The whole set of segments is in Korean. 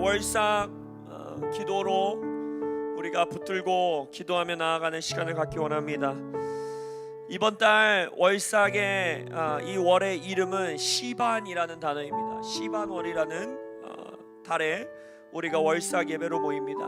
월삭 기도로 우리가 붙들고 기도하며 나아가는 시간을 갖기 원합니다. 이번 달 월삭의 이 월의 이름은 시반이라는 단어입니다. 시반월이라는 달에 우리가 월삭 예배로 모입니다.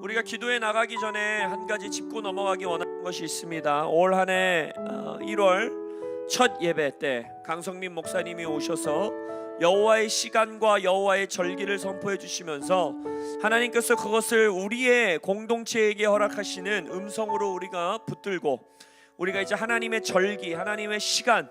우리가 기도에 나가기 전에 한 가지 짚고 넘어가기 원하는 것이 있습니다. 올 한 해 1월 첫 예배 때 강성민 목사님이 오셔서 여호와의 시간과 여호와의 절기를 선포해 주시면서 하나님께서 그것을 우리의 공동체에게 허락하시는 음성으로 우리가 붙들고 우리가 이제 하나님의 절기, 하나님의 시간,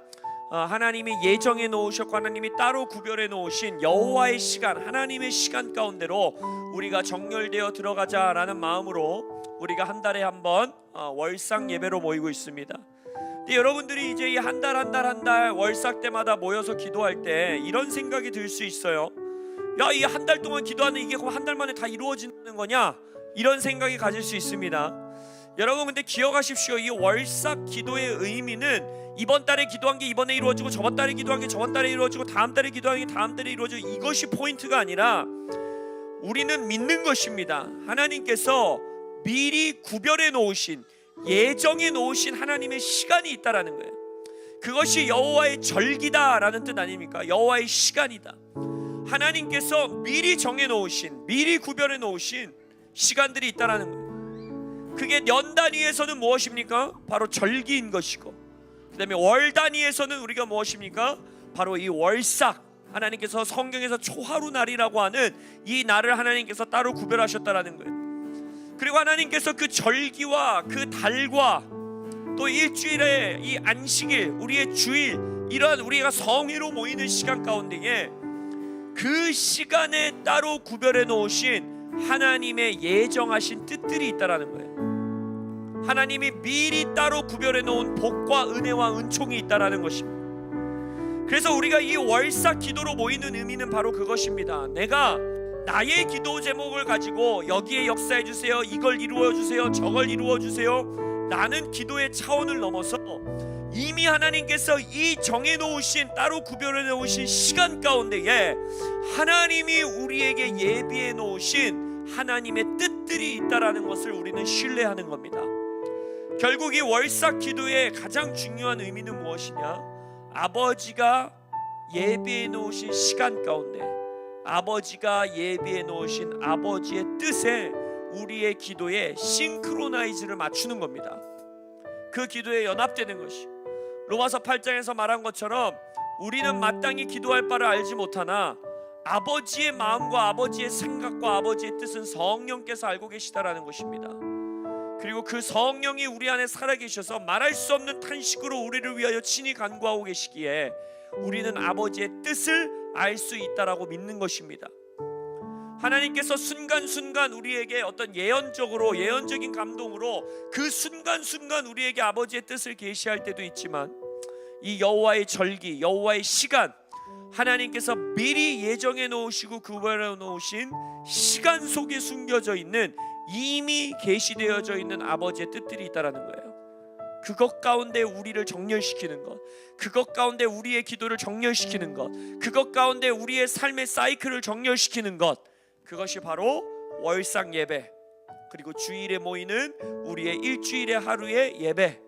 하나님이 예정해 놓으셨고 하나님이 따로 구별해 놓으신 여호와의 시간, 하나님의 시간 가운데로 우리가 정렬되어 들어가자라는 마음으로 우리가 한 달에 한 번 월삭 예배로 모이고 있습니다. 근데 여러분들이 이제 이 한 달 월삭 때마다 모여서 기도할 때 이런 생각이 들 수 있어요. 야, 이 한 달 동안 기도하는 이게 그럼 한 달 만에 다 이루어지는 거냐? 이런 생각이 가질 수 있습니다. 여러분 근데 기억하십시오. 이 월삭 기도의 의미는 이번 달에 기도한 게 이번에 이루어지고 저번 달에 기도한 게 저번 달에 이루어지고 다음 달에 기도한 게 다음 달에 이루어지고 이것이 포인트가 아니라 우리는 믿는 것입니다. 하나님께서 미리 구별해 놓으신, 예정해 놓으신 하나님의 시간이 있다라는 거예요. 그것이 여호와의 절기다라는 뜻 아닙니까? 여호와의 시간이다. 하나님께서 미리 정해 놓으신, 미리 구별해 놓으신 시간들이 있다라는 거예요. 그게 년 단위에서는 무엇입니까? 바로 절기인 것이고, 그 다음에 월 단위에서는 우리가 무엇입니까? 바로 이 월삭, 하나님께서 성경에서 초하루 날이라고 하는 이 날을 하나님께서 따로 구별하셨다라는 거예요. 그리고 하나님께서 그 절기와 그 달과 또 일주일의 이 안식일, 우리의 주일, 이러한 우리가 성회로 모이는 시간 가운데에 그 시간에 따로 구별해 놓으신 하나님의 예정하신 뜻들이 있다라는 거예요. 하나님이 미리 따로 구별해 놓은 복과 은혜와 은총이 있다라는 것입니다. 그래서 우리가 이 월삭 기도로 모이는 의미는 바로 그것입니다. 내가 나의 기도 제목을 가지고 여기에 역사해 주세요, 이걸 이루어 주세요, 저걸 이루어 주세요, 나는 기도의 차원을 넘어서 이미 하나님께서 이 정해 놓으신, 따로 구별해 놓으신 시간 가운데에 하나님이 우리에게 예비해 놓으신 하나님의 뜻들이 있다라는 것을 우리는 신뢰하는 겁니다. 결국 이 월삭 기도의 가장 중요한 의미는 무엇이냐? 아버지가 예비해 놓으신 시간 가운데, 아버지가 예비해 놓으신 아버지의 뜻에 우리의 기도에 싱크로나이즈를 맞추는 겁니다. 그 기도에 연합되는 것이, 로마서 8장에서 말한 것처럼 우리는 마땅히 기도할 바를 알지 못하나 아버지의 마음과 아버지의 생각과 아버지의 뜻은 성령께서 알고 계시다라는 것입니다. 그리고 그 성령이 우리 안에 살아계셔서 말할 수 없는 탄식으로 우리를 위하여 친히 간구하고 계시기에 우리는 아버지의 뜻을 알 수 있다라고 믿는 것입니다. 하나님께서 순간순간 우리에게 어떤 예언적인 감동으로 그 순간순간 우리에게 아버지의 뜻을 계시할 때도 있지만, 이 여호와의 절기, 여호와의 시간, 하나님께서 미리 예정해 놓으시고 구별해 놓으신 시간 속에 숨겨져 있는, 이미 계시되어져 있는 아버지의 뜻들이 있다라는 거예요. 그것 가운데 우리를 정렬시키는 것, 그것 가운데 우리의 기도를 정렬시키는 것, 그것 가운데 우리의 삶의 사이클을 정렬시키는 것, 그것이 바로 월삭 예배, 그리고 주일에 모이는 우리의 일주일의 하루의 예배,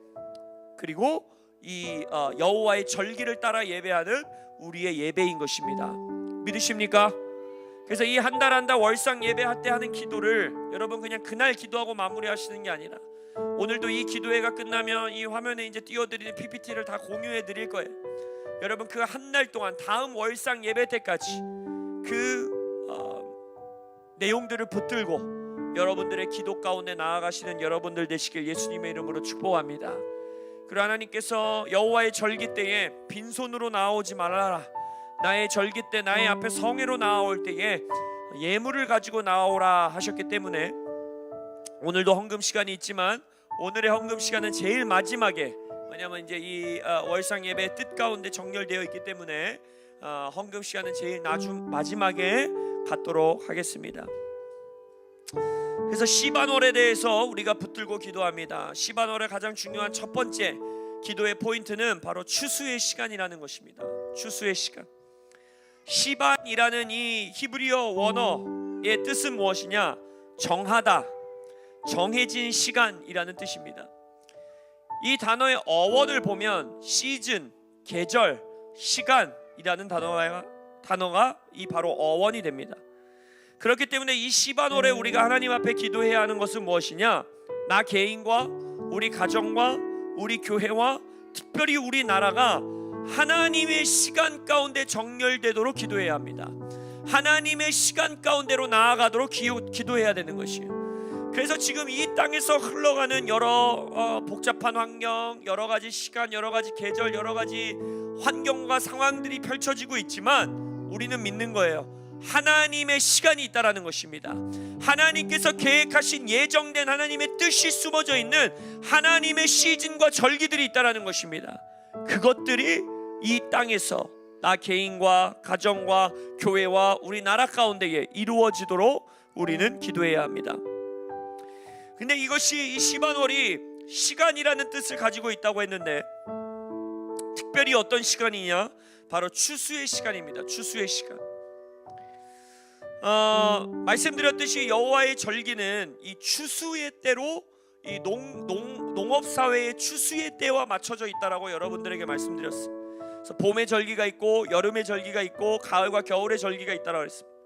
그리고 이 여호와의 절기를 따라 예배하는 우리의 예배인 것입니다. 믿으십니까? 그래서 이 한 달 한 달 월삭 예배할 때 하는 기도를 여러분 그냥 그날 기도하고 마무리하시는 게 아니라, 오늘도 이 기도회가 끝나면 이 화면에 이제 띄워드리는 PPT를 다 공유해 드릴 거예요. 여러분 그 한 달 동안 다음 월삭 예배 때까지 그 내용들을 붙들고 여러분들의 기도 가운데 나아가시는 여러분들 되시길 예수님의 이름으로 축복합니다. 그리고 하나님께서 여호와의 절기 때에 빈손으로 나오지 말아라, 나의 절기 때 나의 앞에 성회로 나올 때에 예물을 가지고 나오라 하셨기 때문에 오늘도 헌금 시간이 있지만 오늘의 헌금 시간은 제일 마지막에, 왜냐하면 이제 이 월삭 예배의 뜻 가운데 정렬되어 있기 때문에 헌금 시간은 제일 마지막에 갖도록 하겠습니다. 그래서 시반월에 대해서 우리가 붙들고 기도합니다. 시반월의 가장 중요한 첫 번째 기도의 포인트는 바로 추수의 시간이라는 것입니다. 추수의 시간. 시반이라는 이 히브리어 원어의 시간의 뜻은 무엇이냐? 정하다, 정해진 시간이라는 뜻입니다. 이 단어의 어원을 보면 시즌, 계절, 시간이라는 단어가 이 바로 어원이 됩니다. 그렇기 때문에 이 시반월에 우리가 하나님 앞에 기도해야 하는 것은 무엇이냐? 나 개인과 우리 가정과 우리 교회와 특별히 우리나라가 하나님의 시간 가운데 정렬되도록 기도해야 합니다. 하나님의 시간 가운데로 나아가도록 기도해야 되는 것이에요. 그래서 지금 이 땅에서 흘러가는 여러 복잡한 환경, 여러 가지 시간, 여러 가지 계절, 여러 가지 환경과 상황들이 펼쳐지고 있지만 우리는 믿는 거예요. 하나님의 시간이 있다라는 것입니다. 하나님께서 계획하신 예정된 하나님의 뜻이 숨어져 있는 하나님의 시즌과 절기들이 있다라는 것입니다. 그것들이 이 땅에서 나 개인과 가정과 교회와 우리나라 가운데에 이루어지도록 우리는 기도해야 합니다. 근데 이것이 이 시반월이 시간이라는 뜻을 가지고 있다고 했는데 특별히 어떤 시간이냐? 바로 추수의 시간입니다. 추수의 시간. 말씀드렸듯이 여호와의 절기는 이 추수의 때로 이 농업사회의 추수의 때와 맞춰져 있다라고 여러분들에게 말씀드렸습니다. 그래서 봄의 절기가 있고 여름의 절기가 있고 가을과 겨울의 절기가 있다라고 했습니다.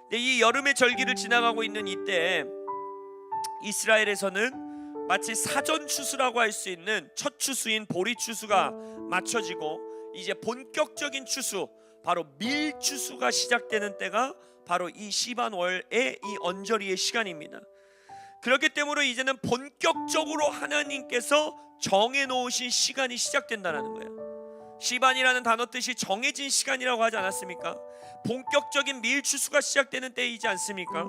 근데 이 여름의 절기를 지나가고 있는 이때 이스라엘에서는 마치 사전 추수라고 할 수 있는 첫 추수인 보리 추수가 맞춰지고 이제 본격적인 추수, 바로 밀 추수가 시작되는 때가 바로 이 시반월의 이 언저리의 시간입니다. 그렇기 때문에 이제는 본격적으로 하나님께서 정해놓으신 시간이 시작된다는 거예요. 시반이라는 단어 뜻이 정해진 시간이라고 하지 않았습니까? 본격적인 밀 추수가 시작되는 때이지 않습니까?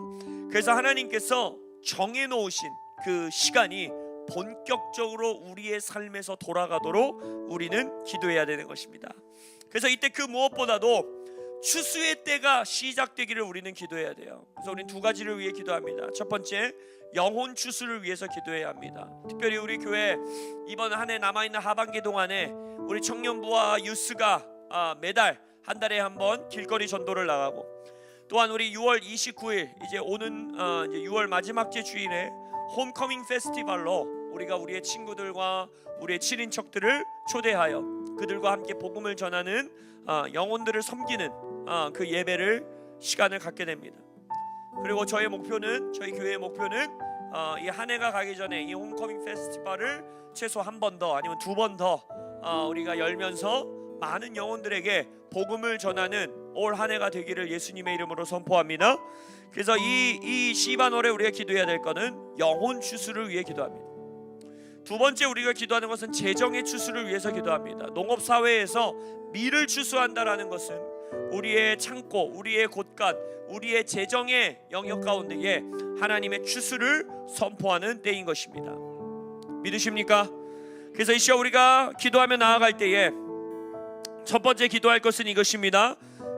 그래서 하나님께서 정해놓으신 그 시간이 본격적으로 우리의 삶에서 돌아가도록 우리는 기도해야 되는 것입니다. 그래서 이때 그 무엇보다도 추수의 때가 시작되기를 우리는 기도해야 돼요. 그래서 우리는 두 가지를 위해 기도합니다. 첫 번째, 영혼 추수를 위해서 기도해야 합니다. 특별히 우리 교회 이번 한 해 남아있는 하반기 동안에 우리 청년부와 유스가 매달 한 달에 한 번 길거리 전도를 나가고, 또한 우리 6월 29일 이제 오는 이제 6월 마지막 주일에 홈커밍 페스티벌로 우리가 우리의 친구들과 우리의 친인척들을 초대하여 그들과 함께 복음을 전하는 영혼들을 섬기는 그 예배를 시간을 갖게 됩니다. 그리고 저희 교회의 목표는 이 한 해가 가기 전에 이 홈커밍 페스티벌을 최소 한 번 더 아니면 두 번 더 우리가 열면서 많은 영혼들에게 복음을 전하는 올 한 해가 되기를 예수님의 이름으로 선포합니다. 그래서 이 시반월에 우리가 기도해야 될 것은 영혼 추수를 위해 기도합니다. 두 번째 우리가 기도하는 것은 재정의 추수를 위해서 기도합니다. 농업사회에서 밀을 추수한다라는 것은 우리의 창고, 우리의 곳간, 우리의 재정의 영역 가운데에 하나님의 추수를 선포하는 때인 것입니다. 믿으십니까? 그래서 이 시간 우리가 기도하며 나아갈 때에 첫 번째 기도할 것은 이것입니다.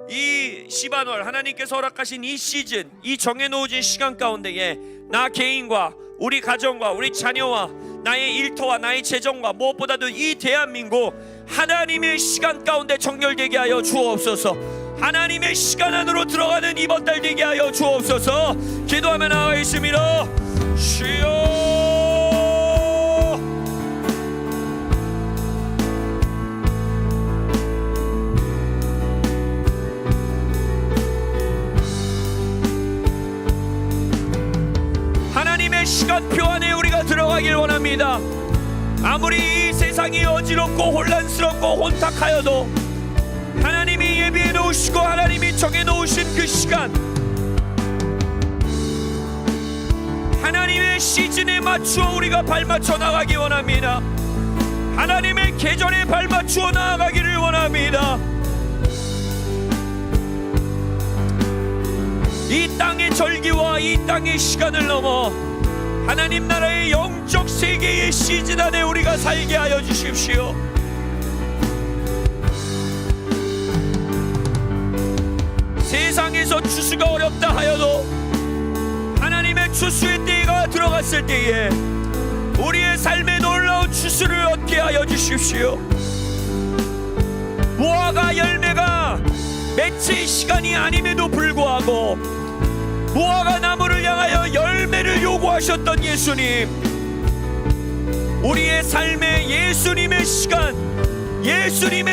이 시반월 하나님께서 허락하신 이 시즌, 이 정해놓으신 시간 가운데에 나 개인과 우리 가정과 우리 자녀와 나의 일터와 나의 재정과 무엇보다도 이 대한민국 하나님의 시간 가운데 정렬되게 하여 주옵소서. 하나님의 시간 안으로 들어가는 이번 달 되게 하여 주옵소서. 기도하며 나아가겠습니다. 주여, 하나님의 시간표 안에 우리가 들어가길 원합니다. 아무리 이 세상이 어지럽고 혼란스럽고 혼탁하여도 하나님이 예비해 놓으시고 하나님이 정해 놓으신 그 시간, 하나님의 시즌에 맞추어 우리가 발맞춰 나가기 원합니다. 하나님의 계절에 발맞추어 나아가기를 원합니다. 이 땅의 절기와 이 땅의 시간을 넘어 하나님 나라의 영적 세계의 시즌 안에 우리가 살게 하여 주십시오. 세상에서 추수가 어렵다 하여도 하나님의 추수의 때가 들어갔을 때에 우리의 삶에 놀라운 추수를 얻게 하여 주십시오. 무화과 열매가 맺힐 시간이 아님에도 불구하고 무화과 나무를 향하여 열매를 요구하셨던 예수님, 우리의 삶에 예수님의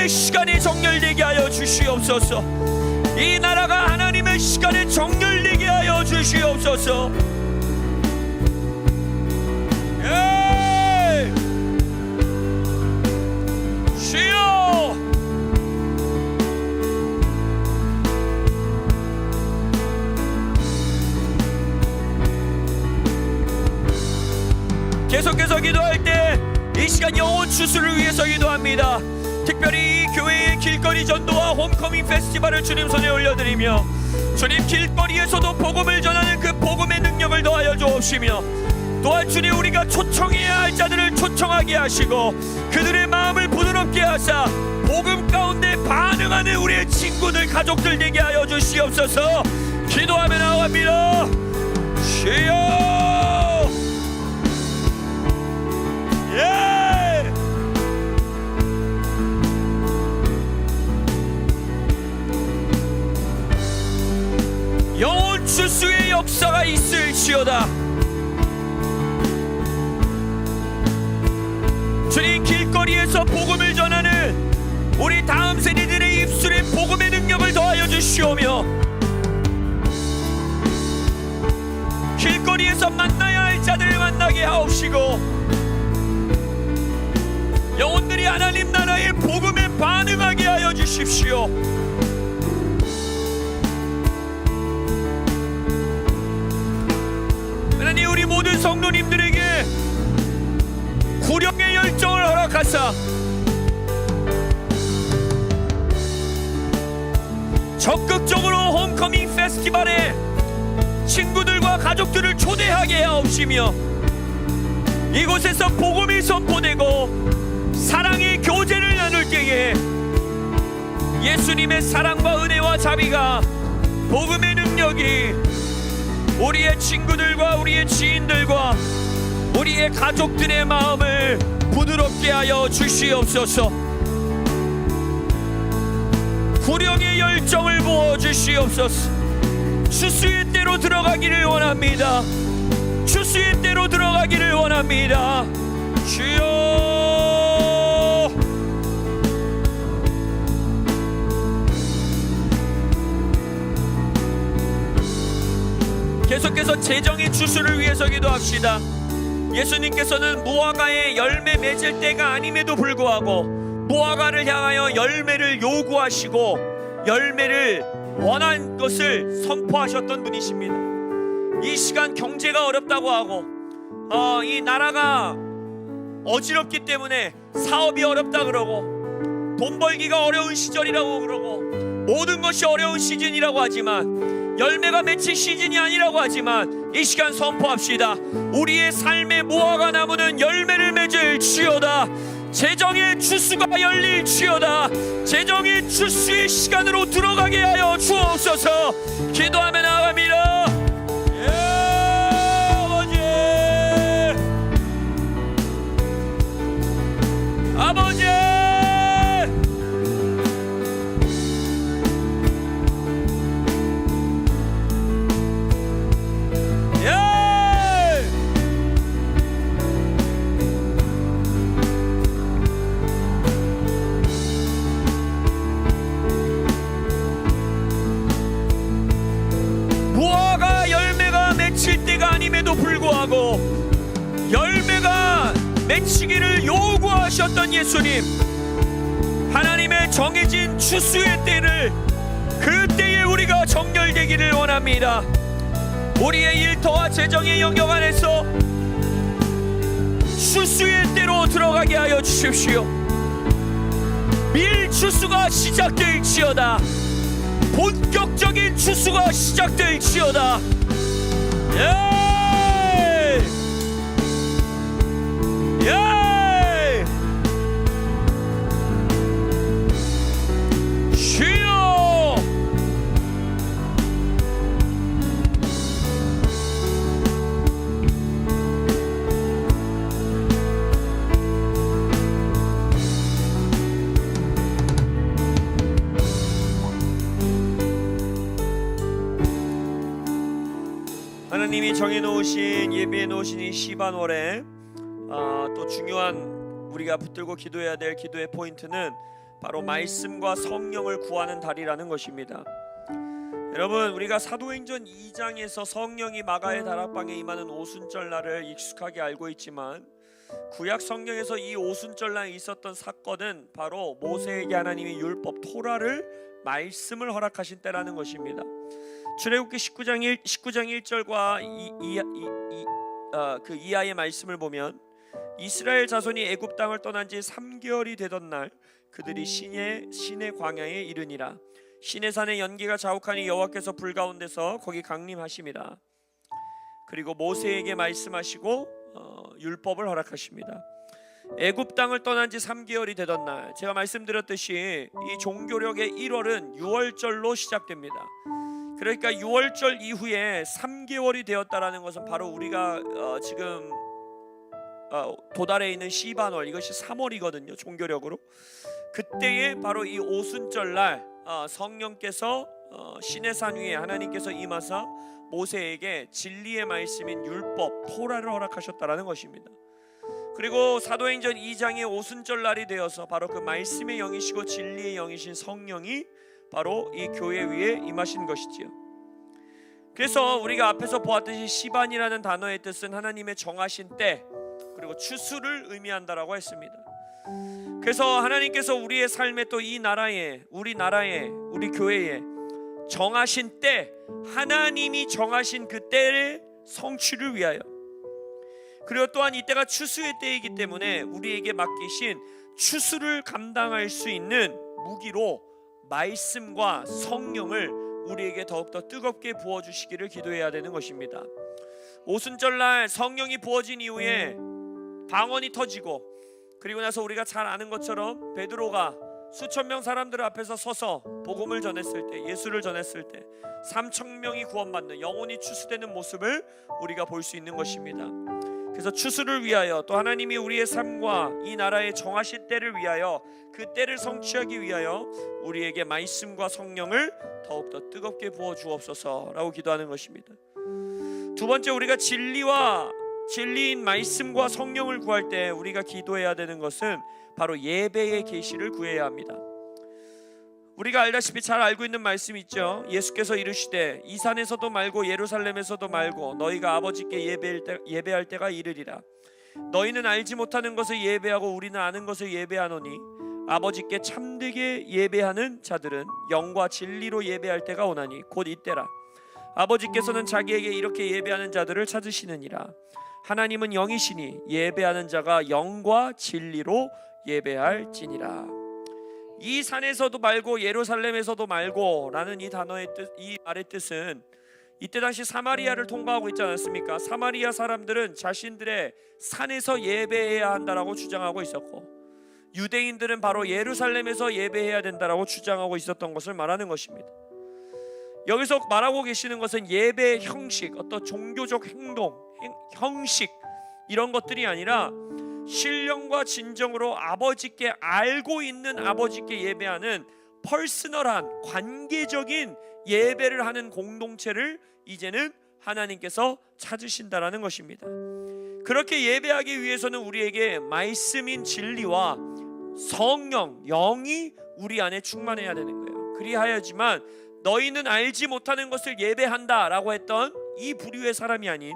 시간에 정렬되게 하여 주시옵소서. 이 나라가 하나님의 시간에 정렬되게 하여 주시옵소서. 주여, 계속해서 기도할 때 이 시간 영혼 추수를 위해서 기도합니다. 특별히 이 교회의 길거리 전도와 홈커밍 페스티벌을 주님 손에 올려드리며, 주님 길거리에서도 복음을 전하는 그 복음의 능력을 더하여 주옵시며, 또한 주님 우리가 초청해야 할 자들을 초청하게 하시고 그들의 마음을 부드럽게 하사 복음 가운데 반응하는 우리의 친구들, 가족들 되게 하여 주시옵소서. 기도하며 나아갑니다. 주여, 영혼 추수의 역사가 있을지어다. 주님 길거리에서 복음을 전하는 우리 다음 세대들의 입술에 복음의 능력을 더하여 주시오며, 길거리에서 만나야 할 자들을 만나게 하옵시고, 영혼들이 하나님 나라의 복음에 반응하게 하여 주십시오. 하나님, 우리 모든 성도님들에게 구령의 열정을 허락하사 적극적으로 홈커밍 페스티벌에 친구들과 가족들을 초대하게 하옵시며, 이곳에서 복음이 선포되고 사랑의 교제를 나눌 때에 예수님의 사랑과 은혜와 자비가, 복음의 능력이 우리의 친구들과 우리의 지인들과 우리의 가족들의 마음을 부드럽게 하여 주시옵소서. 구령의 열정을 부어 주시옵소서. 추수의 때로 들어가기를 원합니다. 추수의 때로 들어가기를 원합니다. 주여, 계속해서 재정의 추수를 위해서 기도합시다. 예수님께서는 무화과의 열매 맺을 때가 아님에도 불구하고 무화과를 향하여 열매를 요구하시고 열매를 원한 것을 선포하셨던 분이십니다. 이 시간 경제가 어렵다고 하고 이 나라가 어지럽기 때문에 사업이 어렵다 그러고 돈 벌기가 어려운 시절이라고 그러고 모든 것이 어려운 시즌이라고 하지만, 열매가 맺힐 시즌이 아니라고 하지만, 이 시간 선포합시다. 우리의 삶의 무화과 나무는 열매를 맺을 지어다. 재정의 추수가 열릴 지어다. 재정의 추수의 시간으로 들어가게 하여 주옵소서. 기도하며 나아갑니다. 아버지, 무화과 열매가 맺힐 때가 아님에도 불구하고 열매가 맺히기를 요구하셨던 예수님, 하나님의 정해진 추수의 때를, 그 때에 우리가 정결되기를 원합니다. 우리의 일터와 재정의 영역 안에서 추수의 때로 들어가게 하여 주십시오. 밀추수가 시작될지어다. 본격적인 추수가 시작될지어다. 예! 주여, 하나님이 정해놓으신 예비해 놓으신 이 시반월에 또 중요한 우리가 붙들고 기도해야 될 기도의 포인트는 바로 말씀과 성령을 구하는 달이라는 것입니다. 여러분, 우리가 사도행전 2장에서 성령이 마가의 다락방에 임하는 오순절날을 익숙하게 알고 있지만 구약 성경에서 이 오순절날에 있었던 사건은 바로 모세에게 하나님이 율법 토라를 말씀을 허락하신 때라는 것입니다. 출애굽기 19장 1절과 그 이하의 말씀을 보면 이스라엘 자손이 애굽 땅을 떠난 지 3개월이 되던 날 그들이 시내 광야에 이르니라. 시내산의 연기가 자욱하니 여호와께서 불 가운데서 거기 강림하심이라. 그리고 모세에게 말씀하시고 율법을 허락하십니다. 애굽 땅을 떠난 지 3개월이 되던 날, 제가 말씀드렸듯이 이 종교력의 1월은 6월절로 시작됩니다. 그러니까 6월절 이후에 3개월이 되었다라는 것은 바로 우리가 지금 도달해 있는 시반월, 이것이 3월이거든요. 종교력으로. 그때에 바로 이 오순절날 성령께서 시내산 위에 하나님께서 임하사 모세에게 진리의 말씀인 율법 토라를 허락하셨다라는 것입니다. 그리고 사도행전 2장의 오순절날이 되어서 바로 그 말씀의 영이시고 진리의 영이신 성령이 바로 이 교회 위에 임하신 것이지요. 그래서 우리가 앞에서 보았듯이 시반이라는 단어의 뜻은 하나님의 정하신 때 그리고 추수를 의미한다라고 했습니다. 그래서 하나님께서 우리의 삶에 또 이 나라에 우리 교회에 정하신 때, 하나님이 정하신 그 때의 성취를 위하여, 그리고 또한 이때가 추수의 때이기 때문에 우리에게 맡기신 추수를 감당할 수 있는 무기로 말씀과 성령을 우리에게 더욱더 뜨겁게 부어주시기를 기도해야 되는 것입니다. 오순절날 성령이 부어진 이후에 방언이 터지고, 그리고 나서 우리가 잘 아는 것처럼 베드로가 수천 명 사람들 앞에서 서서 복음을 전했을 때, 예수를 전했을 때 3,000명이 구원받는, 영혼이 추수되는 모습을 우리가 볼 수 있는 것입니다. 그래서 추수를 위하여, 또 하나님이 우리의 삶과 이 나라의 정하신 때를 위하여, 그 때를 성취하기 위하여 우리에게 말씀과 성령을 더욱더 뜨겁게 부어 주옵소서라고 기도하는 것입니다. 두 번째, 우리가 진리인 말씀과 성령을 구할 때 우리가 기도해야 되는 것은 바로 예배의 계시를 구해야 합니다. 우리가 알다시피 잘 알고 있는 말씀 있죠. 예수께서 이르시되 이 산에서도 말고 예루살렘에서도 말고 너희가 아버지께 예배할 때가 이르리라. 너희는 알지 못하는 것을 예배하고 우리는 아는 것을 예배하노니 아버지께 참되게 예배하는 자들은 영과 진리로 예배할 때가 오나니 곧 이때라. 아버지께서는 자기에게 이렇게 예배하는 자들을 찾으시느니라. 하나님은 영이시니 예배하는 자가 영과 진리로 예배할지니라. 이 산에서도 말고 예루살렘에서도 말고 라는 이 단어의 뜻, 이 말의 뜻은 이때 당시 사마리아를 통과하고 있지 않았습니까? 사마리아 사람들은 자신들의 산에서 예배해야 한다라고 주장하고 있었고, 유대인들은 바로 예루살렘에서 예배해야 된다라고 주장하고 있었던 것을 말하는 것입니다. 여기서 말하고 계시는 것은 예배의 형식, 어떤 종교적 행동, 형식, 이런 것들이 아니라 신령과 진정으로 아버지께, 알고 있는 아버지께 예배하는 퍼스널한 관계적인 예배를 하는 공동체를 이제는 하나님께서 찾으신다라는 것입니다. 그렇게 예배하기 위해서는 우리에게 말씀인 진리와 성령, 영이 우리 안에 충만해야 되는 거예요. 그리하여지만 너희는 알지 못하는 것을 예배한다 라고 했던 이 부류의 사람이 아닌,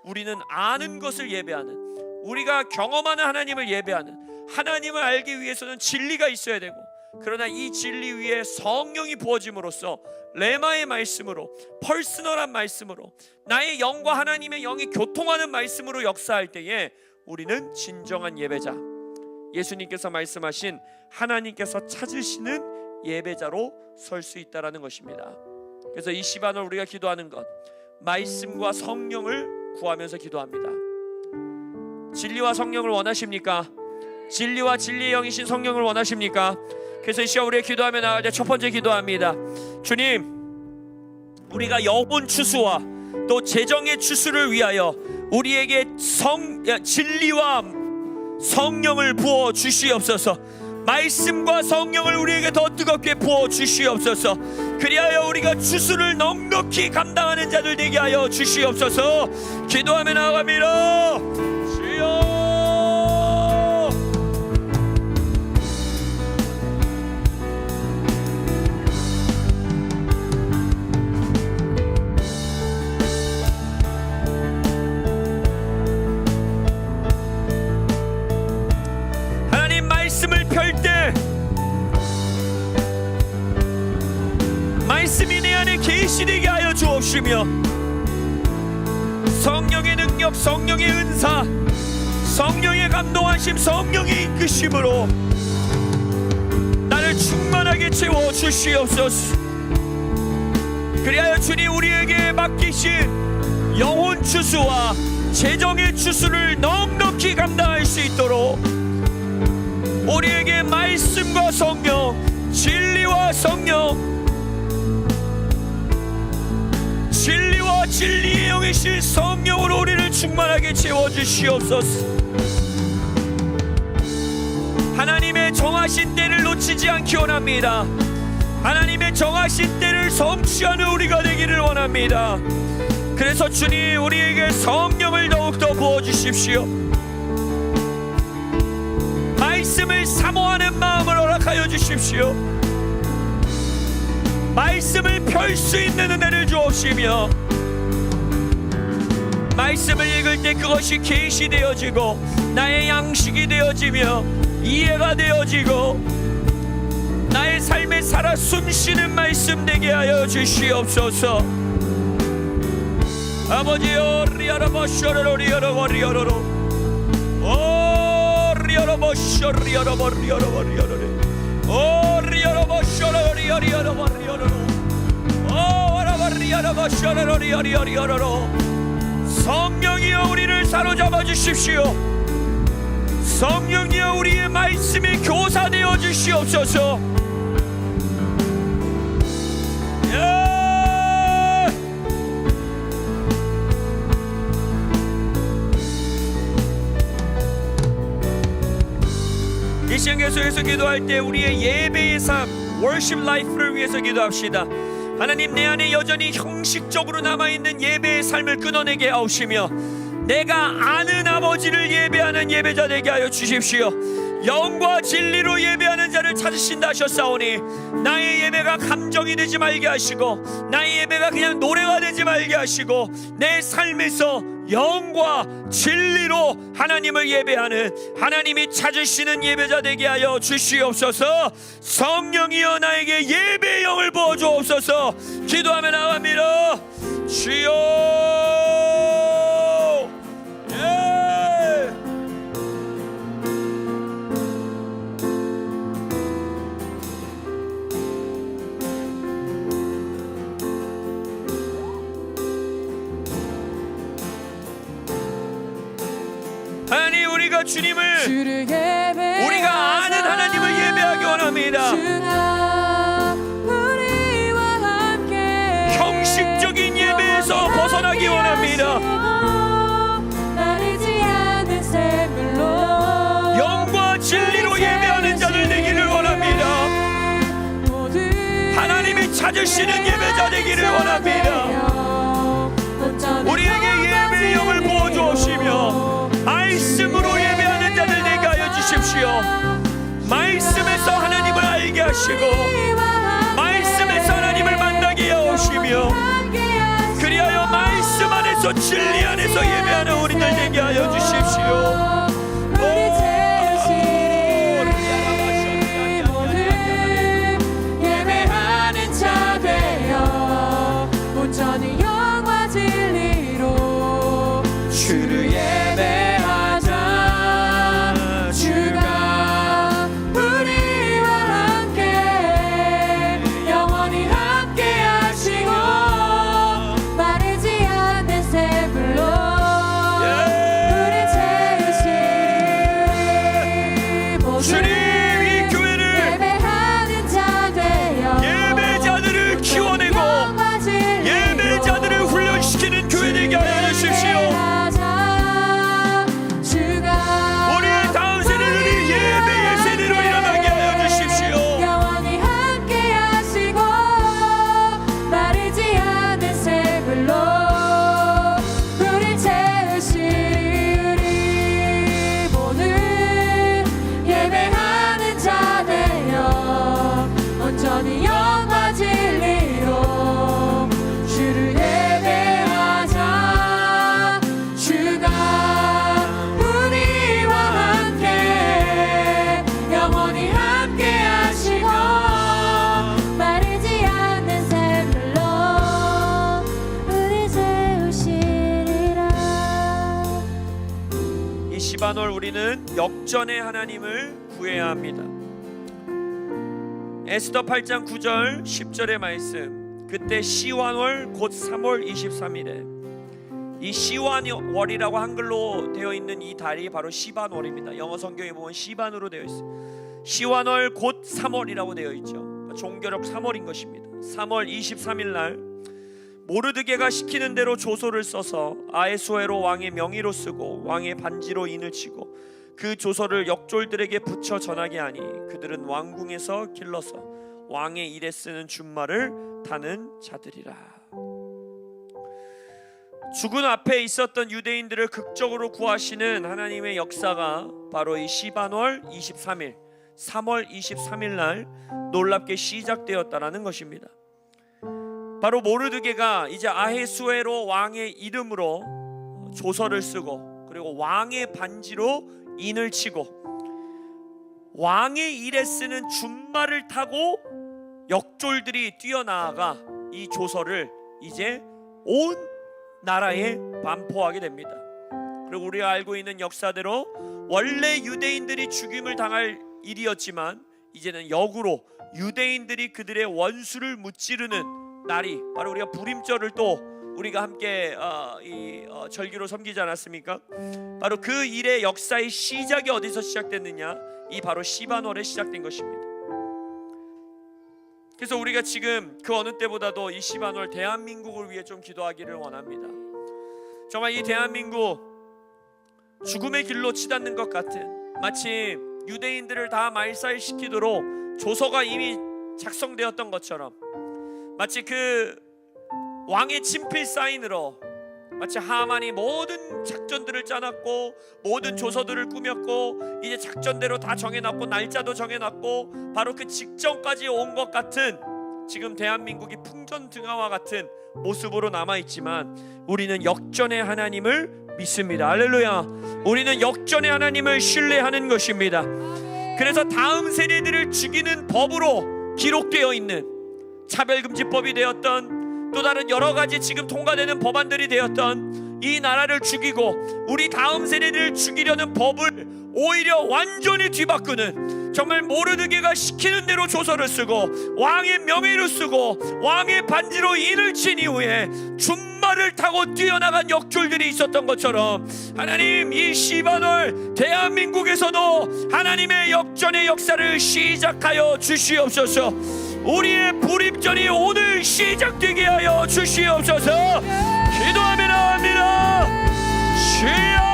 우리는 아는 것을 예배하는, 우리가 경험하는 하나님을 예배하는, 하나님을 알기 위해서는 진리가 있어야 되고, 그러나 이 진리 위에 성령이 부어짐으로써 레마의 말씀으로, 퍼스널한 말씀으로, 나의 영과 하나님의 영이 교통하는 말씀으로 역사할 때에 우리는 진정한 예배자, 예수님께서 말씀하신 하나님께서 찾으시는 예배자로 설 수 있다라는 것입니다. 그래서 이 시간을 우리가 기도하는 것, 말씀과 성령을 구하면서 기도합니다. 진리와 성령을 원하십니까? 진리와 진리의 영이신 성령을 원하십니까? 그래서 이 시간 우리가 기도하며 나갈 때 첫 번째 기도합니다. 주님, 우리가 영혼 추수와 또 재정의 추수를 위하여 우리에게 진리와 성령을 부어 주시옵소서. 말씀과 성령을 우리에게 더 뜨겁게 부어 주시옵소서. 그리하여 우리가 추수를 넉넉히 감당하는 자들 되게 하여 주시옵소서. 기도하며 나아갑니다. 주여. 하나님 말씀을 펼 때 말씀이 내 안에 계시되게 하여 주옵시며 성령의 능력, 성령의 은사, 성령의 감동하심, 성령의 이끄심으로 나를 충만하게 채워 주시옵소서. 그리하여 주님 우리에게 맡기신 영혼 추수와 재정의 추수를 넉넉히 감당할 수 있도록 우리에게 말씀과 성령, 진리와 성령, 진리와 진리의 영이신 성령으로 우리를 충만하게 채워주시옵소서. 하나님의 정하신 때를 놓치지 않기 원합니다. 하나님의 정하신 때를 성취하는 우리가 되기를 원합니다. 그래서 주님 우리에게 성령을 더욱더 부어주십시오. 말씀을 사모하는 마음을 허락하여 주십시오. 말씀을 펼 수 있는 은혜를 주옵시며 말씀을 읽을 때 그것이 계시되어지고 나의 양식이 되어지며 이해가 되어지고 나의 삶에 살아 숨쉬는 말씀 되게 하여 주시옵소서. 아버지여 리아라바쇼로로 리아라바 리아로로 오 리아라바쇼 리아라바 리아라바 리아로레 오 리아라바쇼로 리아리아라바 리아로로 오 와라바 리아라바 쇼로로 리아리아리아로로 성령이여 우리를 사로잡아 주십시오. 성령이여 우리의 말씀이 교사되어 주시옵소서. 이 시간 계속해서 기도할 때 우리의 예배의 삶, 월십 라이프를 위해서 기도합시다. 하나님 내 안에 여전히 형식적으로 남아있는 예배의 삶을 끊어내게 하옵시며 내가 아는 아버지를 예배하는 예배자 되게 하여 주십시오. 영과 진리로 예배하는 자를 찾으신다 하셨사오니 나의 예배가 감정이 되지 말게 하시고 나의 예배가 그냥 노래가 되지 말게 하시고 내 삶에서 영과 진리로 하나님을 예배하는 하나님이 찾으시는 예배자 되게 하여 주시옵소서. 성령이여 나에게 예배의 영을 부어주옵소서. 기도하며 나갑니다. 주여. 하나님 우리가 주님을 우리가 아는 하나님을 예배하기 원합니다. 형식적인 예배에서 벗어나기 원합니다. 영과 진리로 예배하는 자들 되기를 원합니다. 하나님이 찾으시는 예배자 되기를 원합니다. 우리에게 예배의 영을 부어주옵시며 말씀으로 예배하는 자들 되게 하여 주십시오. 말씀에서 하나님을 알게 하시고 말씀에서 하나님을 만나게 하옵시며 그리하여 말씀 안에서 진리 안에서 예배하는 우리들 되게 하여 주십시오. 예배하는 자 되어 온전히 영과 진리로 주를 예배하자. 주가 우리와 함께 영원히 함께 하시고 마르지 않는 샘물로 우리 채우시 온전히 영과 진리로 주를 예배하자. 주가 우리와 함께 영원히 함께 하시고 마르지 않는 샘물로 우리 채우시리라. 이 시반월 우리는 역전의 하나님을 구해야 합니다. 에스더 8장 9절 10절의 말씀, 그때 시완월 곧 3월 23일에, 이 시완월이라고 한글로 되어 있는 이 달이 바로 시반월입니다. 영어 성경에 보면 시반으로 되어 있어요. 시완월 곧 3월이라고 되어 있죠. 종교력 3월인 것입니다. 3월 23일 날 모르드게가 시키는 대로 조서를 써서 아에수에로 왕의 명의로 쓰고 왕의 반지로 인을 치고 그 조서를 역졸들에게 붙여 전하게 하니 그들은 왕궁에서 길러서 왕의 일에 쓰는 준말을 타는 자들이라. 죽은 앞에 있었던 유대인들을 극적으로 구하시는 하나님의 역사가 바로 이 시반월 23일 3월 23일 날 놀랍게 시작되었다라는 것입니다. 바로 모르드게가 이제 아헤수에로 왕의 이름으로 조서를 쓰고 그리고 왕의 반지로 인을 치고 왕의 일에 쓰는 준말을 타고 역졸들이 뛰어나가 이 조서를 이제 온 나라에 반포하게 됩니다. 그리고 우리가 알고 있는 역사대로 원래 유대인들이 죽임을 당할 일이었지만 이제는 역으로 유대인들이 그들의 원수를 무찌르는 날이 바로 우리가 부림절을 또 우리가 함께 절기로 섬기지 않았습니까? 바로 그 일의 역사의 시작이 어디서 시작됐느냐? 이 바로 시반월에 시작된 것입니다. 그래서 우리가 지금 그 어느 때보다도 이 시반월 대한민국을 위해 좀 기도하기를 원합니다. 정말 이 대한민국 죽음의 길로 치닫는 것 같은, 마치 유대인들을 다 말살시키도록 조서가 이미 작성되었던 것처럼, 마치 그 왕의 친필 사인으로 마치 하만이 모든 작전들을 짜놨고 모든 조서들을 꾸몄고 이제 작전대로 다 정해놨고 날짜도 정해놨고 바로 그 직전까지 온 것 같은, 지금 대한민국이 풍전등화와 같은 모습으로 남아있지만 우리는 역전의 하나님을 믿습니다. 할렐루야. 우리는 역전의 하나님을 신뢰하는 것입니다. 그래서 다음 세대들을 죽이는 법으로 기록되어 있는 차별금지법이 되었던, 또 다른 여러 가지 지금 통과되는 법안들이 되었던 이 나라를 죽이고 우리 다음 세대들을 죽이려는 법을 오히려 완전히 뒤바꾸는, 정말 모르드게가 시키는 대로 조서를 쓰고 왕의 명의를 쓰고 왕의 반지로 인을 친 이후에 준말을 타고 뛰어나간 역졸들이 있었던 것처럼 하나님, 이 시반월 대한민국에서도 하나님의 역전의 역사를 시작하여 주시옵소서. 우리의 불임전이 오늘 시작되게 하여 주시옵소서. 기도하며 나옵니다. 주여!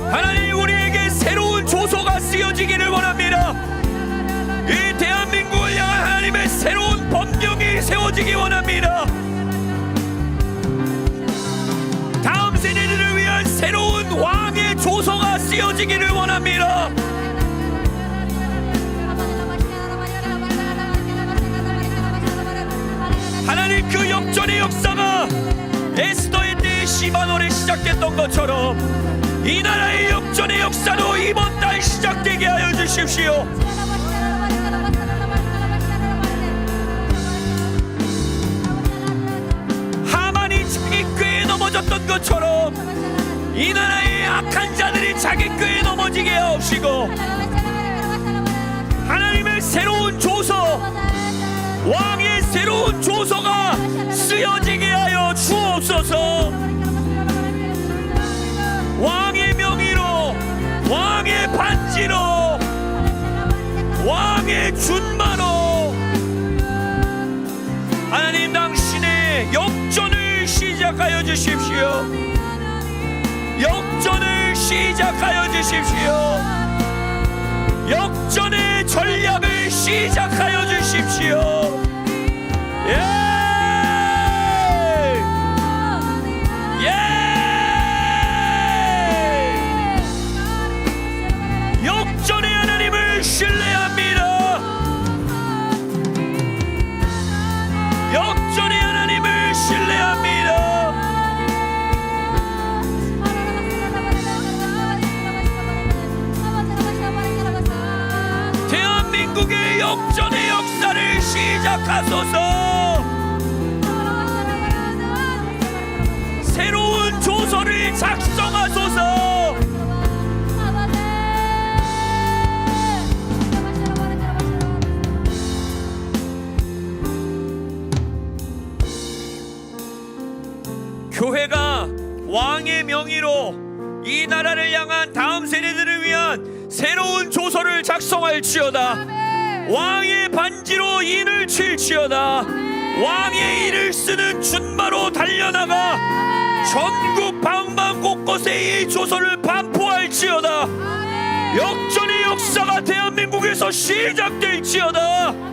하나님, 우리에게 새로운 조서가 쓰여지기를 원합니다. 이 대한민국을 향한 하나님의 새로운 법령이 세워지기 원합니다. 다음 세대들을 위한 새로운 왕의 조서가 쓰여지기를 원합니다. 하나님, 그 역전의 역사가 에스더의 때 시반월에 시작됐던 것처럼 이 나라의 역전의 역사도 이번 달 시작되게 하여 주십시오. 하만이 자기 꾀에 넘어졌던 것처럼 이 나라의 악한 자들이 자기 꾀에 넘어지게 하옵시고, 하나님의 새로운 조서, 왕의 새로운 조서가 쓰여지게 하여 주옵소서. 왕의 명의로, 왕의 반지로, 왕의 준마로 하나님, 당신의 역전을 시작하여 주십시오. 역전을 시작하여 주십시오. 역전의 전략을 시작하여 주십시오. 예! 역전의 하나님을 신뢰합니다. 역전의 하나님을 신뢰합니다. 대한민국의 역전의 역사를 시작하소서. 새로운 조서를 작성하소서. 교회가 왕의 명의로 이 나라를 향한 다음 세대들을 위한 새로운 조서를 작성할지어다. 왕의 반지로 인을 칠지어다. 왕의 인을 쓰는 준마로 달려나가 전국 방방 곳곳에 이 조서를 반포할지어다. 역전의 역사가 대한민국에서 시작될지어다.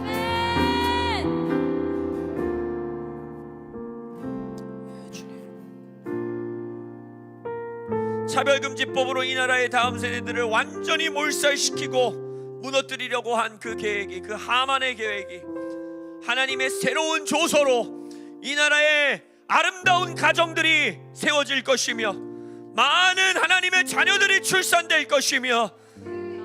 차별금지법으로 이 나라의 다음 세대들을 완전히 몰살시키고 무너뜨리려고 한 그 계획이, 그 하만의 계획이 하나님의 새로운 조서로 이 나라의 아름다운 가정들이 세워질 것이며 많은 하나님의 자녀들이 출산될 것이며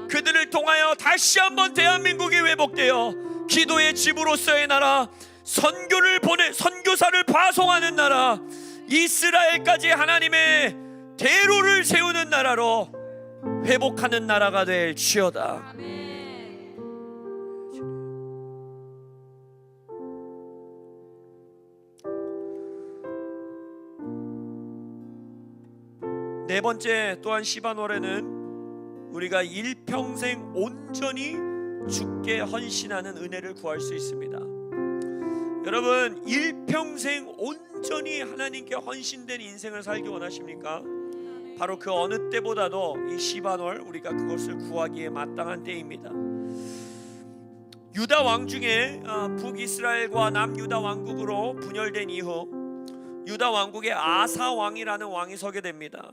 그들을 통하여 다시 한번 대한민국이 회복되어 기도의 집으로서의 나라, 선교사를 파송하는 나라, 이스라엘까지 하나님의 대로를 세우는 나라로 회복하는 나라가 될지어다. 네 번째, 또한 시반월에는 우리가 일평생 온전히 주께 헌신하는 은혜를 구할 수 있습니다. 여러분, 일평생 온전히 하나님께 헌신된 인생을 살기 원하십니까? 바로 그 어느 때보다도 이 시반월 우리가 그것을 구하기에 마땅한 때입니다. 유다 왕 중에 북이스라엘과 남유다 왕국으로 분열된 이후 유다 왕국에 아사 왕이라는 왕이 서게 됩니다.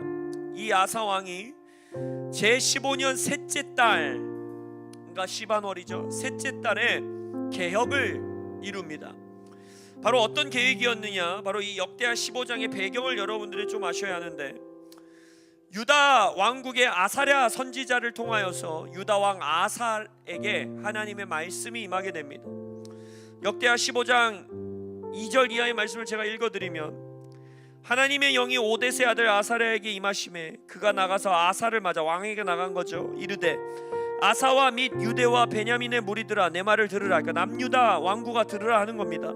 이 아사 왕이 제15년 셋째 달, 그러니까 시반월이죠, 셋째 달에 개혁을 이룹니다. 바로 어떤 계획이었느냐, 바로 이 역대하 15장의 배경을 여러분들이 좀 아셔야 하는데, 유다 왕국의 아사랴 선지자를 통하여서 유다 왕 아사에게 하나님의 말씀이 임하게 됩니다. 역대하 15장 2절 이하의 말씀을 제가 읽어드리면, 하나님의 영이 오뎃의 아들 아사랴에게 임하심에 그가 나가서 아사를 맞아, 왕에게 나간 거죠. 이르되 아사와 및 유대와 베냐민의 무리들아, 내 말을 들으라. 그러니까 남유다 왕국아 들으라 하는 겁니다.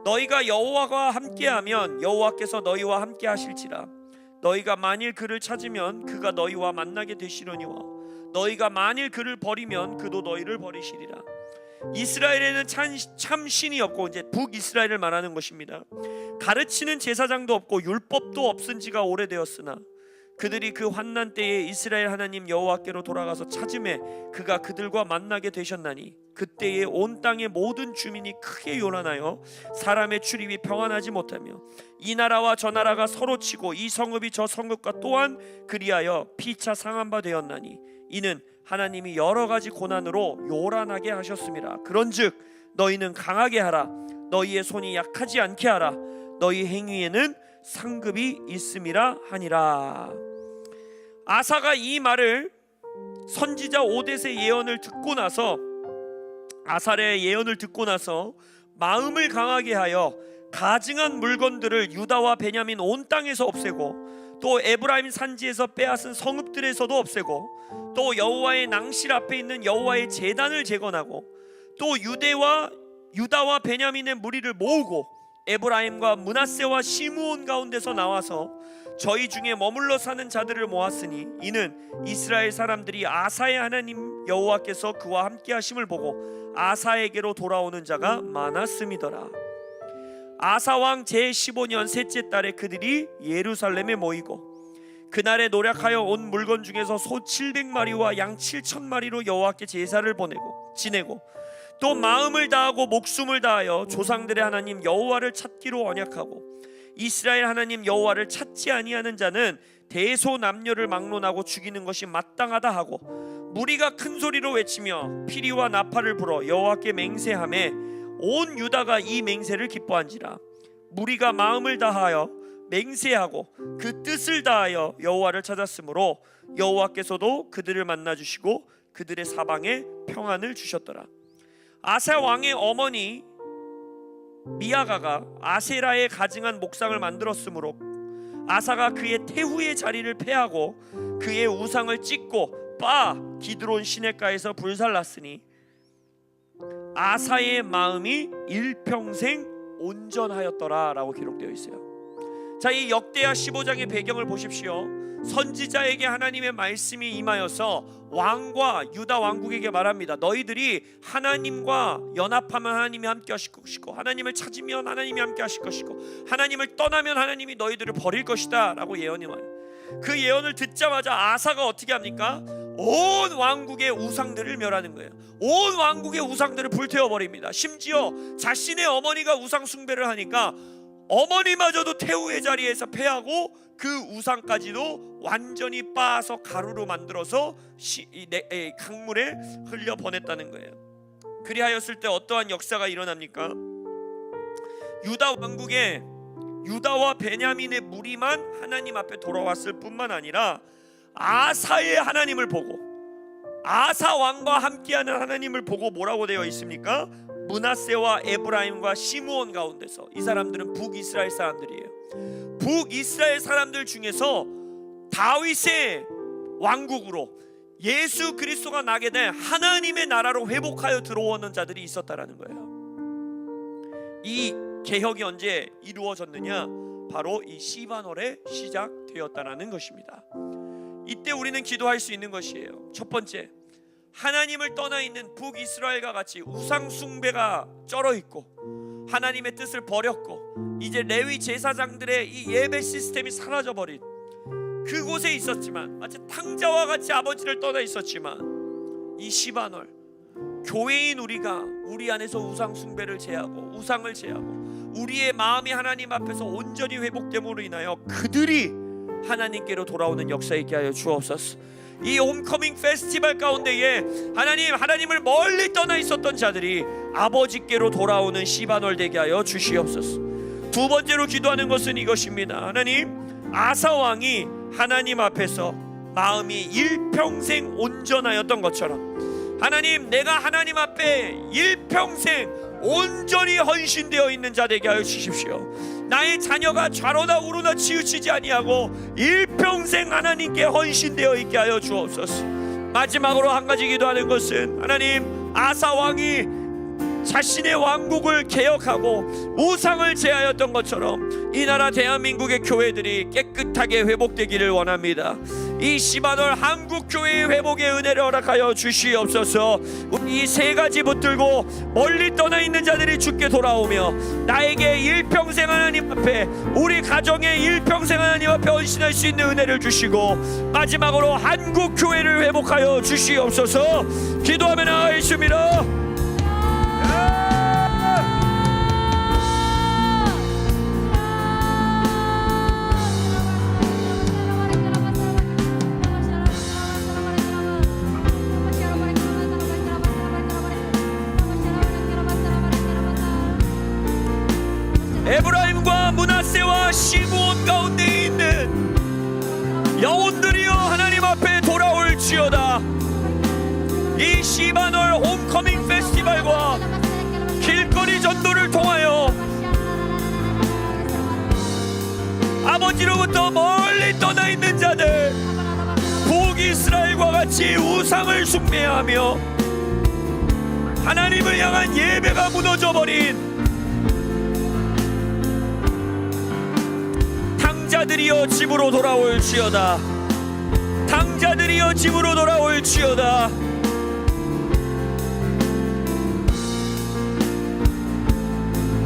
너희가 여호와와 함께하면 여호와께서 너희와 함께 하실지라. 너희가 만일 그를 찾으면 그가 너희와 만나게 되시려니와 너희가 만일 그를 버리면 그도 너희를 버리시리라. 이스라엘에는 참 신이 없고, 이제 북이스라엘을 말하는 것입니다. 가르치는 제사장도 없고 율법도 없은 지가 오래되었으나 그들이 그 환난 때에 이스라엘 하나님 여호와께로 돌아가서 찾음에 그가 그들과 만나게 되셨나니 그때에 온 땅의 모든 주민이 크게 요란하여 사람의 출입이 평안하지 못하며 이 나라와 저 나라가 서로 치고 이 성읍이 저 성읍과 또한 그리하여 피차 상한 바 되었나니 이는 하나님이 여러 가지 고난으로 요란하게 하셨음이라. 그런즉 너희는 강하게 하라. 너희의 손이 약하지 않게 하라. 너희 행위에는 상급이 있음이라 하니라. 아사가 이 말을, 선지자 오뎃의 예언을 듣고 나서, 아사랴의 예언을 듣고 나서 마음을 강하게 하여 가증한 물건들을 유다와 베냐민 온 땅에서 없애고, 또 에브라임 산지에서 빼앗은 성읍들에서도 없애고, 또 여호와의 낭실 앞에 있는 여호와의 제단을 재건하고, 또 유다와 베냐민의 무리를 모으고 에브라임과 므낫세와 시므온 가운데서 나와서 저희 중에 머물러 사는 자들을 모았으니 이는 이스라엘 사람들이 아사의 하나님 여호와께서 그와 함께 하심을 보고 아사에게로 돌아오는 자가 많았음이더라. 아사 왕 제15년 셋째 달에 그들이 예루살렘에 모이고 그날에 노력하여 온 물건 중에서 소 700마리와 양 7,000마리로 여호와께 제사를 지내고 또 마음을 다하고 목숨을 다하여 조상들의 하나님 여호와를 찾기로 언약하고 이스라엘 하나님 여호와를 찾지 아니하는 자는 대소남녀를 막론하고 죽이는 것이 마땅하다 하고 무리가 큰 소리로 외치며 피리와 나팔을 불어 여호와께 맹세하매 온 유다가 이 맹세를 기뻐한지라. 무리가 마음을 다하여 맹세하고 그 뜻을 다하여 여호와를 찾았으므로 여호와께서도 그들을 만나 주시고 그들의 사방에 평안을 주셨더라. 아사 왕의 어머니 미아가가 아세라의 가증한 목상을 만들었으므로 아사가 그의 태후의 자리를 폐하고 그의 우상을 찢고 빠 기드론 시냇가에서 불살랐으니 아사의 마음이 일평생 온전하였더라 라고 기록되어 있어요. 자, 이 역대하 15장의 배경을 보십시오. 선지자에게 하나님의 말씀이 임하여서 왕과 유다 왕국에게 말합니다. 너희들이 하나님과 연합하면 하나님이 함께 하실 것이고 하나님을 찾으면 하나님이 함께 하실 것이고 하나님을 떠나면 하나님이 너희들을 버릴 것이다 라고 예언이 와요. 그 예언을 듣자마자 아사가 어떻게 합니까? 온 왕국의 우상들을 멸하는 거예요. 온 왕국의 우상들을 불태워버립니다. 심지어 자신의 어머니가 우상 숭배를 하니까 어머니마저도 태우의 자리에서 패하고 그 우상까지도 완전히 빻아서 가루로 만들어서 강물에 흘려 보냈다는 거예요. 그리하였을 때 어떠한 역사가 일어납니까? 유다 왕국에 유다와 베냐민의 무리만 하나님 앞에 돌아왔을 뿐만 아니라 아사의 하나님을 보고 아사 왕과 함께하는 하나님을 보고 뭐라고 되어 있습니까? 므낫세와 에브라임과 시므온 가운데서, 이 사람들은 북이스라엘 사람들이에요. 북이스라엘 사람들 중에서 다윗의 왕국으로 예수 그리스도가 나게 된 하나님의 나라로 회복하여 들어오는 자들이 있었다라는 거예요. 이 개혁이 언제 이루어졌느냐? 바로 이 시바놀에 시작되었다라는 것입니다. 이때 우리는 기도할 수 있는 것이에요. 첫 번째, 하나님을 떠나 있는 북이스라엘과 같이 우상 숭배가 쩔어 있고 하나님의 뜻을 버렸고 이제 레위 제사장들의 이 예배 시스템이 사라져 버린 그곳에 있었지만, 마치 탕자와 같이 아버지를 떠나 있었지만, 이 시바놀 교회인 우리가 우리 안에서 우상 숭배를 제하고 우상을 제하고 우리의 마음이 하나님 앞에서 온전히 회복됨으로 인하여 그들이 하나님께로 돌아오는 역사 있게 하여 주옵소서. 이 홈커밍 페스티벌 가운데에 하나님을 멀리 떠나 있었던 자들이 아버지께로 돌아오는 시바놀 되게 하여 주시옵소서. 두 번째로 기도하는 것은 이것입니다. 하나님, 아사 왕이 하나님 앞에서 마음이 일평생 온전하였던 것처럼 하나님, 내가 하나님 앞에 일평생 온전히 헌신되어 있는 자 되게 하여 주십시오. 나의 자녀가 좌로나 우로나 치우치지 아니하고 일평생 하나님께 헌신되어 있게 하여 주옵소서. 마지막으로 한 가지 기도하는 것은, 하나님, 아사 왕이 자신의 왕국을 개혁하고 우상을 제하였던 것처럼 이 나라 대한민국의 교회들이 깨끗하게 회복되기를 원합니다. 이 시바놀 한국교회의 회복의 은혜를 허락하여 주시옵소서. 이 세 가지 붙들고 멀리 떠나 있는 자들이 주께 돌아오며 나에게 일평생 하나님 앞에, 우리 가정에 일평생 하나님 앞에 헌신할 수 있는 은혜를 주시고, 마지막으로 한국교회를 회복하여 주시옵소서. 기도하며 나아가겠습니다. 에브라임과 므낫세와 시므온 가운데 있는 영혼들이여 하나님 앞에 돌아올지어다. 이 시바놀 홈커밍 페스티벌과 길거리 전도를 통하여 아버지로부터 멀리 떠나 있는 자들, 북이스라엘과 같이 우상을 숭배하며 하나님을 향한 예배가 무너져버린 탕자들이여 집으로 돌아올지어다. 탕자들이여 집으로 돌아올지어다.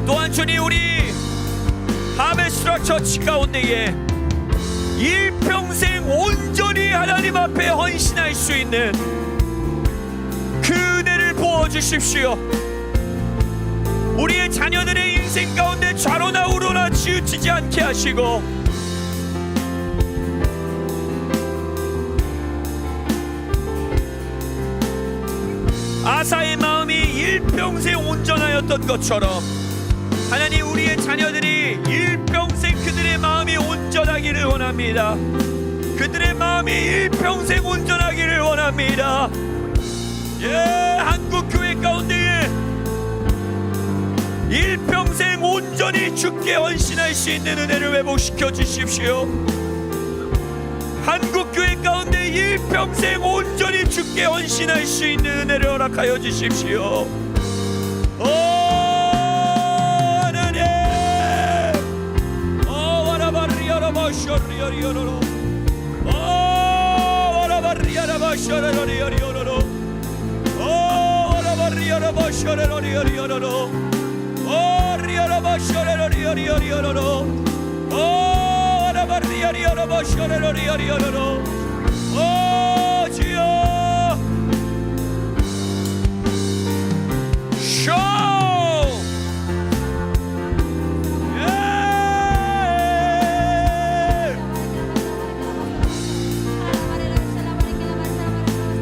또한 주님, 우리 하베스트락 처치 가운데에 일평생 온전히 하나님 앞에 헌신할 수 있는 그 은혜를 부어주십시오. 우리의 자녀들의 인생 가운데 좌로나 우로나 치우치지 않게 하시고, 아사의 마음이 일평생 온전하였던 것처럼 하나님, 우리의 자녀들이 일평생 그들의 마음이 온전하기를 원합니다. 그들의 마음이 일평생 온전하기를 원합니다. 한국교회 가운데 일평생 온전히 주께 헌신할 수 있는 은혜를 회복시켜 주십시오. 한국교회 가운데 일평생 온전히 주께 헌신할 수 있는 은혜를 허락하여 주십시오. 하나님, 와라바리아라바쇼리오리오로로, 와라바리아라바쇼리오리오로로, 와라바리아라바쇼리오리오로로, 리아라바쇼리오리오로로, 와라바리아리아라바쇼리오리오로로. 주여, 쇼!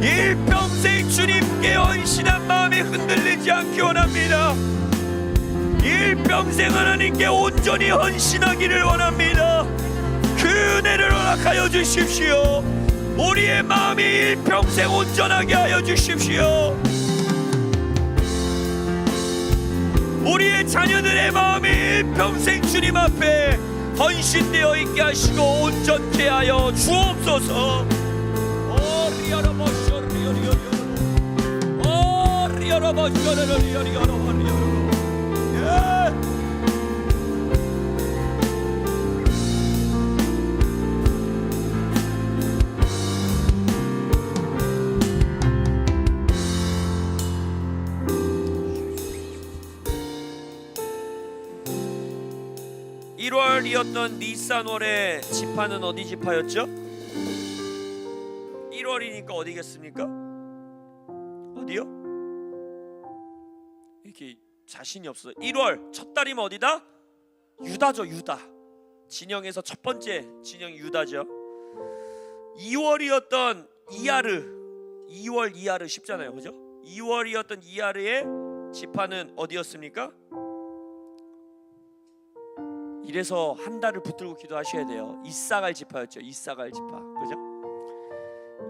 일평생 주님께 헌신한 마음이 흔들리지 않기 원합니다. 일평생 하나님께 온전히 헌신하기를 원합니다. 그 은혜를 허락하여 주십시오. 우리의 마음이 일평생 온전하게 하여 주십시오. 우리의 자녀들의 마음이 일평생 주님 앞에 헌신되어 있게 하시고 온전케 하여 주옵소서. (1월이었던) 니산월의 지파는 어디 지파였죠? 1월이니까 어디겠습니까? 어디요? 이렇게 자신이 없어. 1월 첫 달이면 어디다? 유다죠. 유다. 진영에서 첫 번째 진영이 유다죠. 2월이었던 이하르, 2월 이하르 쉽잖아요, 그죠? 2월이었던 이하르의 지파는 어디였습니까? 이래서 한 달을 붙들고 기도하셔야 돼요. 이사갈 지파였죠. 이사갈 지파, 그죠?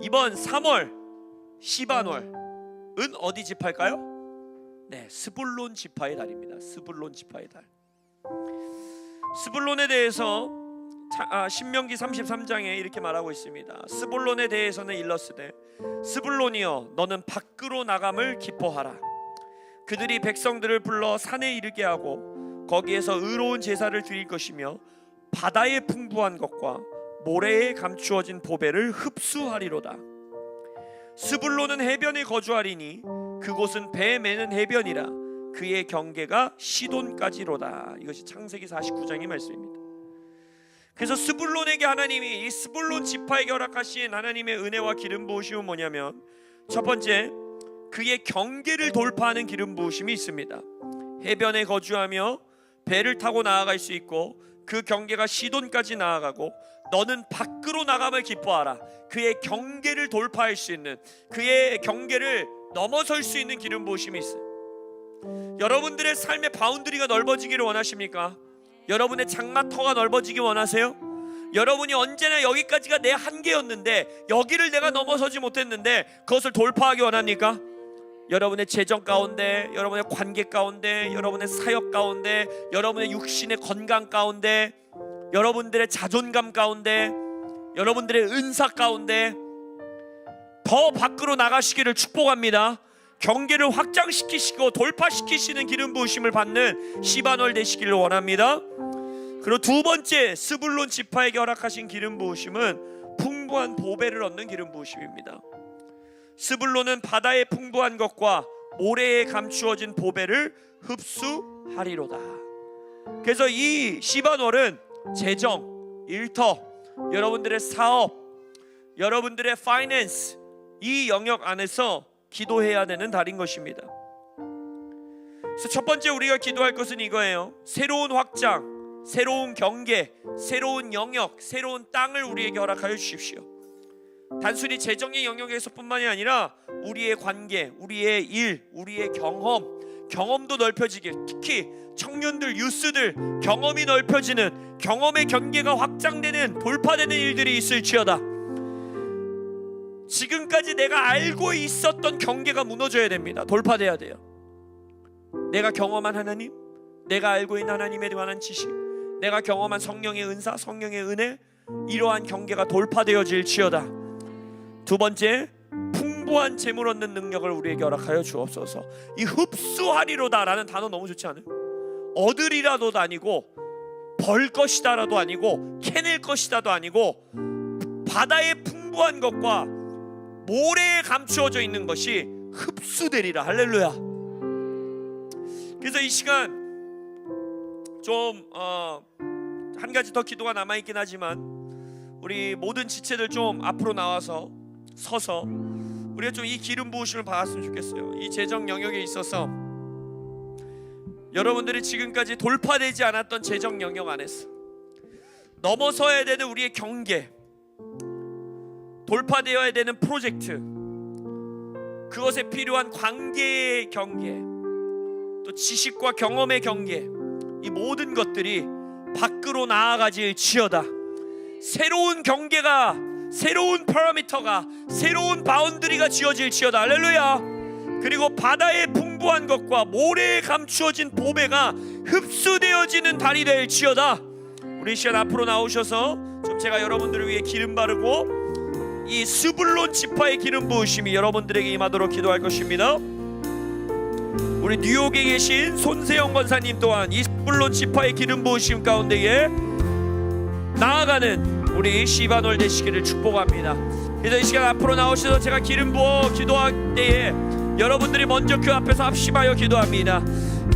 이번 3월 시반월은 어디 지파일까요? 네, 스불론 지파의 달입니다. 스불론 지파의 달. 스불론에 대해서 신명기 33장에 이렇게 말하고 있습니다. 스불론에 대해서는 일렀으되, 스불론이여, 너는 밖으로 나감을 기뻐하라. 그들이 백성들을 불러 산에 이르게 하고 거기에서 의로운 제사를 드릴 것이며 바다의 풍부한 것과 모래에 감추어진 보배를 흡수하리로다. 스불론은 해변에 거주하리니 그곳은 배 매는 해변이라 그의 경계가 시돈까지로다. 이것이 창세기 49장의 말씀입니다. 그래서 스불론에게 하나님이, 이 스불론 지파에게 허락하신 하나님의 은혜와 기름 부으심은 뭐냐면, 첫 번째, 그의 경계를 돌파하는 기름 부으심이 있습니다. 해변에 거주하며 배를 타고 나아갈 수 있고 그 경계가 시돈까지 나아가고, 너는 밖으로 나감을 기뻐하라. 그의 경계를 돌파할 수 있는, 그의 경계를 넘어설 수 있는 기름 부으심이 있어요. 여러분들의 삶의 바운드리가 넓어지기를 원하십니까? 여러분의 장마터가 넓어지기 원하세요? 여러분이 언제나 여기까지가 내 한계였는데, 여기를 내가 넘어서지 못했는데 그것을 돌파하기 원합니까? 여러분의 재정 가운데, 여러분의 관계 가운데, 여러분의 사역 가운데, 여러분의 육신의 건강 가운데, 여러분들의 자존감 가운데, 여러분들의 은사 가운데 더 밖으로 나가시기를 축복합니다. 경계를 확장시키시고 돌파시키시는 기름 부으심을 받는 시반월 되시기를 원합니다. 그리고 두 번째, 스불론 지파에게 허락하신 기름 부으심은 풍부한 보배를 얻는 기름 부으심입니다. 스불론은 바다의 풍부한 것과 모래에 감추어진 보배를 흡수하리로다. 그래서 이 시반월은 재정, 일터, 여러분들의 사업, 여러분들의 파이낸스, 이 영역 안에서 기도해야 되는 달인 것입니다. 그래서 첫 번째 우리가 기도할 것은 이거예요. 새로운 확장, 새로운 경계, 새로운 영역, 새로운 땅을 우리에게 허락하여 주십시오. 단순히 재정의 영역에서뿐만이 아니라 우리의 관계, 우리의 일, 우리의 경험도 넓혀지길, 특히 청년들, 유스들 경험이 넓혀지는, 경험의 경계가 확장되는, 돌파되는 일들이 있을지어다. 지금까지 내가 알고 있었던 경계가 무너져야 됩니다. 돌파돼야 돼요. 내가 경험한 하나님, 내가 알고 있는 하나님에 관한 지식, 내가 경험한 성령의 은사, 성령의 은혜, 이러한 경계가 돌파되어질지어다. 두 번째, 풍부한 재물 얻는 능력을 우리에게 허락하여 주옵소서. 이 흡수하리로다라는 단어 너무 좋지 않아요? 얻으리라도도 아니고, 벌 것이다라도 아니고, 캐낼 것이다도 아니고, 바다의 풍부한 것과 모래에 감추어져 있는 것이 흡수되리라. 할렐루야. 그래서 이 시간 좀 한 가지 더 기도가 남아있긴 하지만, 우리 모든 지체들 좀 앞으로 나와서 서서 우리가 좀 이 기름 부으심을 받았으면 좋겠어요. 이 재정 영역에 있어서 여러분들이 지금까지 돌파되지 않았던 재정 영역 안에서 넘어서야 되는 우리의 경계, 돌파되어야 되는 프로젝트, 그것에 필요한 관계의 경계, 또 지식과 경험의 경계, 이 모든 것들이 밖으로 나아가질지어다. 새로운 경계가, 새로운 파라미터가, 새로운 바운드리가 지어질지어다. 할렐루야. 그리고 바다의 풍부한 것과 모래에 감추어진 보배가 흡수되어지는 달이 될지어다. 우리 시간 앞으로 나오셔서 좀 제가 여러분들을 위해 기름 바르고 이 스불론 지파의 기름 부으심이 여러분들에게 임하도록 기도할 것입니다. 우리 뉴욕에 계신 손세영 권사님 또한 이 스불론 지파의 기름 부으심 가운데에 나아가는 우리 시바놀 되시기를 축복합니다. 그래서 이 시간 앞으로 나오셔서 제가 기름 부어 기도할 때에 여러분들이 먼저 그 앞에서 합심하여 기도합니다.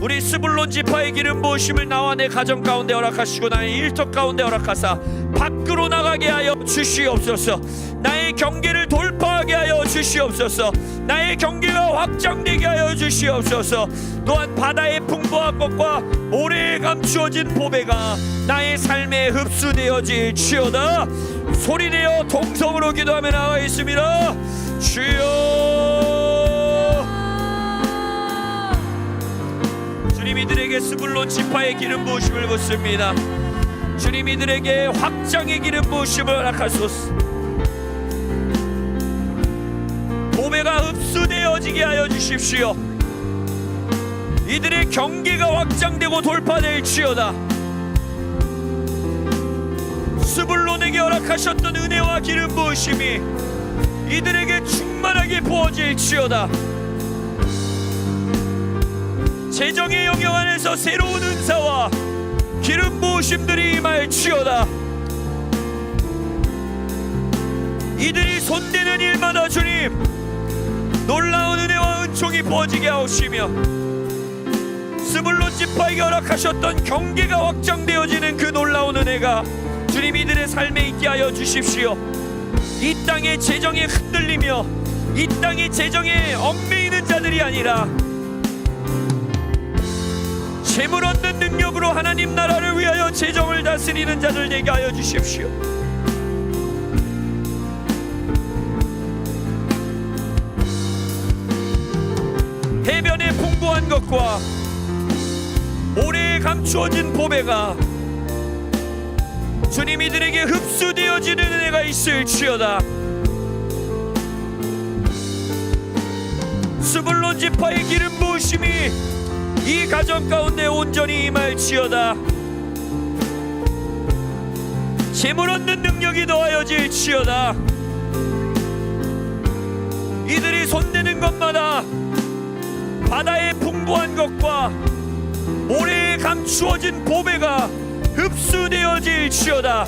우리 스불론 지파의 기름 부으심을 나와 내 가정 가운데 허락하시고 나의 일터 가운데 허락하사 밖으로 나가게 하여 주시옵소서. 나의 경계를 돌파하게 하여 주시옵소서. 나의 경계가 확장되게 하여 주시옵소서. 또한 바다의 풍부한 것과 모래에 감추어진 보배가 나의 삶에 흡수되어질지어다. 소리내어 동성으로 기도하며 나아가겠습니다. 주여, 주님 이들에게 스불론 지파의 기름 부으심을 붓습니다. 주님 이들에게 확장의 기름 부으심을 허락하소서. 보배가 흡수되어지게 하여 주십시오. 이들의 경계가 확장되고 돌파될지어다. 스불론에게 허락하셨던 은혜와 기름 부으심이 이들에게 충만하게 부어질지어다. 재정의 영역 안에서 새로운 은사와 기름 부으심들이 임할지어다. 이들이 손대는 일마다 주님 놀라운 은혜와 은총이 부어지게 하옵시며, 스불론 지파에게 허락하셨던 경계가 확장되어지는 그 놀라운 은혜가 주님 이들의 삶에 있게 하여 주십시오. 이 땅의 재정에 흔들리며 이 땅의 재정에 얽매이는 자들이 아니라 재물 얻는 능력으로 하나님 나라를 위하여 재정을 다스리는 자들 되게 하여 주십시오. 해변의 풍부한 것과 모래에 감추어진 보배가 주님 이들에게 흡수되어지는 은혜가 있을지어다. 스불론 지파의 기름 부으심이 이 가정 가운데 온전히 임할지어다. 재물 얻는 능력이 더하여질지어다. 이들이 손대는 것마다 바다의 풍부한 것과 모래에 감추어진 보배가 흡수되어질지어다.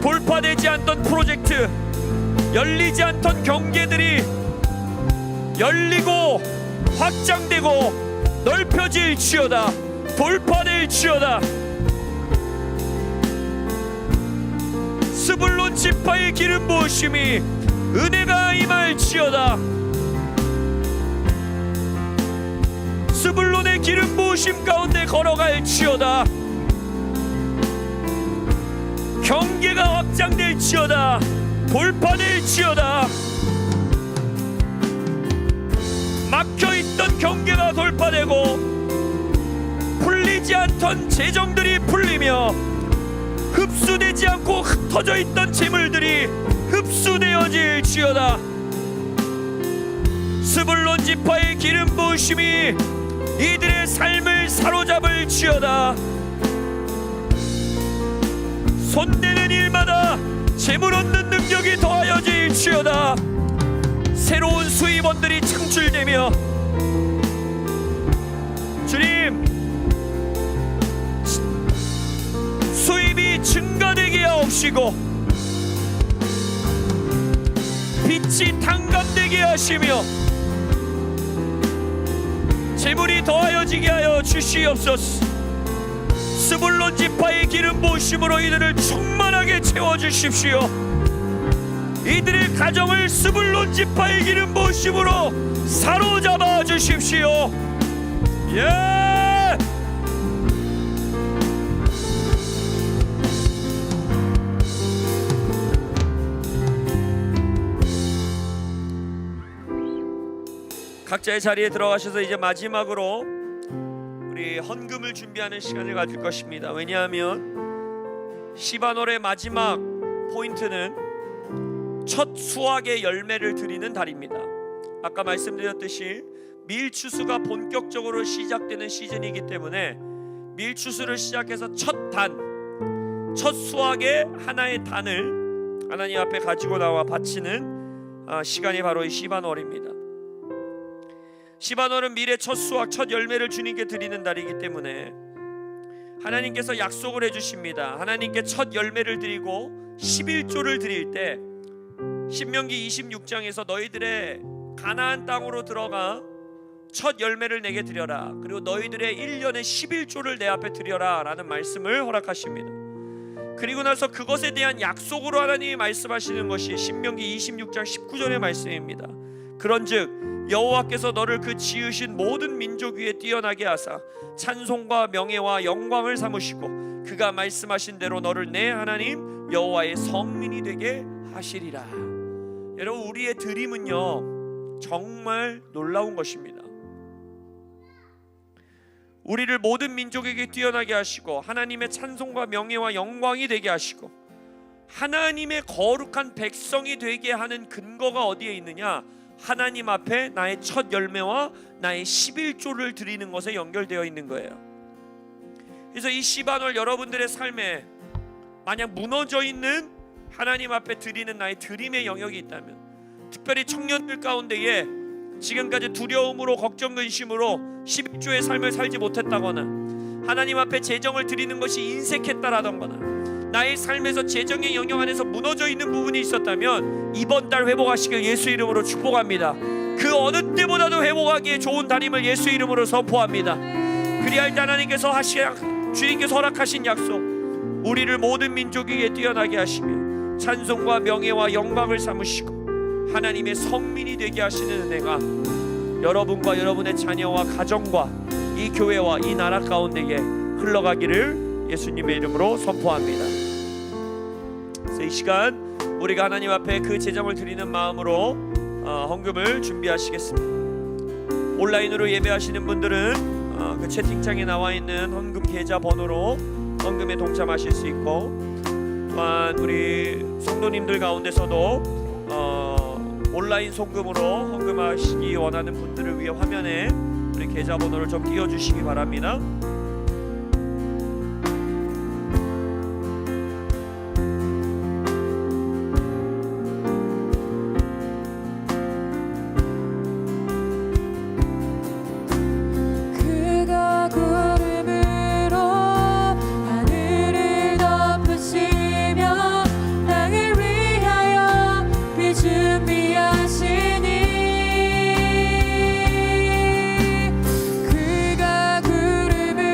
돌파되지 않던 프로젝트, 열리지 않던 경계들이 열리고 확장되고 넓혀질지어다. 돌파될지어다. 스불론 지파의 기름 부으심이 은혜가 임할지어다. 스불론의 기름 부으심 가운데 걸어갈지어다. 경계가 확장될지어다. 돌파될지어다. 막혀있던 경계가 돌파되고 풀리지 않던 재정들이 풀리며 흡수되지 않고 흩어져 있던 재물들이 흡수되어질지어다. 스불론 지파의 기름 부으심이 이들의 삶을 사로잡을지어다. 손대는 일마다 재물 얻는 능력이 더하여질지어다. 새로운 수입원들이 창출되며 주님 수입이 증가되게 하옵시고 빛이 탕감되게 하시며 재물이 더하여지게 하여 주시옵소서. 스불론 지파의 기름 부으심으로 이들을 충만하게 채워주십시오. 이들의 가정을 스불론 지파의 기름 부으심으로 사로잡아 주십시오. 예! 각자의 자리에 들어가셔서 이제 마지막으로 우리 헌금을 준비하는 시간을 가질 것입니다. 왜냐하면 시바놀의 마지막 포인트는 첫 수확의 열매를 드리는 달입니다. 아까 말씀드렸듯이 밀추수가 본격적으로 시작되는 시즌이기 때문에 밀추수를 시작해서 첫 수확의 하나의 단을 하나님 앞에 가지고 나와 바치는 시간이 바로 이 시바놀입니다. 시바놀은 밀의 첫 수확, 첫 열매를 주님께 드리는 달이기 때문에 하나님께서 약속을 해주십니다. 하나님께 첫 열매를 드리고 11조를 드릴 때 신명기 26장에서 너희들의 가나안 땅으로 들어가 첫 열매를 내게 드려라. 그리고 너희들의 1년의 11조를 내 앞에 드려라 라는 말씀을 허락하십니다. 그리고 나서 그것에 대한 약속으로 하나님이 말씀하시는 것이 신명기 26장 19절의 말씀입니다. 그런즉 여호와께서 너를 그 지으신 모든 민족 위에 뛰어나게 하사 찬송과 명예와 영광을 삼으시고 그가 말씀하신 대로 너를 내 하나님 여호와의 성민이 되게 하시리라. 여러분, 우리의 드림은요 정말 놀라운 것입니다. 우리를 모든 민족에게 뛰어나게 하시고 하나님의 찬송과 명예와 영광이 되게 하시고 하나님의 거룩한 백성이 되게 하는 근거가 어디에 있느냐? 하나님 앞에 나의 첫 열매와 나의 11조를 드리는 것에 연결되어 있는 거예요. 그래서 이 시바놀 여러분들의 삶에 만약 무너져 있는 하나님 앞에 드리는 나의 드림의 영역이 있다면, 특별히 청년들 가운데에 지금까지 두려움으로 걱정 근심으로 11조의 삶을 살지 못했다거나 하나님 앞에 재정을 드리는 것이 인색했다라던거나 나의 삶에서 재정의 영역 안에서 무너져 있는 부분이 있었다면 이번 달 회복하시길 예수 이름으로 축복합니다. 그 어느 때보다도 회복하기에 좋은 달임을 예수 이름으로 선포합니다. 그리할 때 하나님께서 주님께서 허락하신 약속, 우리를 모든 민족 위에 뛰어나게 하시며 찬송과 명예와 영광을 삼으시고 하나님의 성민이 되게 하시는 은혜가 여러분과 여러분의 자녀와 가정과 이 교회와 이 나라 가운데에 흘러가기를 예수님의 이름으로 선포합니다. 그래서 이 시간 우리가 하나님 앞에 그 재정을 드리는 마음으로 헌금을 준비하시겠습니다. 온라인으로 예배하시는 분들은 그 채팅창에 나와 있는 헌금 계좌 번호로 헌금에 동참하실 수 있고, 또한 우리 성도님들 가운데서도 온라인 송금으로 헌금하시기 원하는 분들을 위해 화면에 우리 계좌 번호를 좀 띄워주시기 바랍니다. 준비하시니 그가 구름을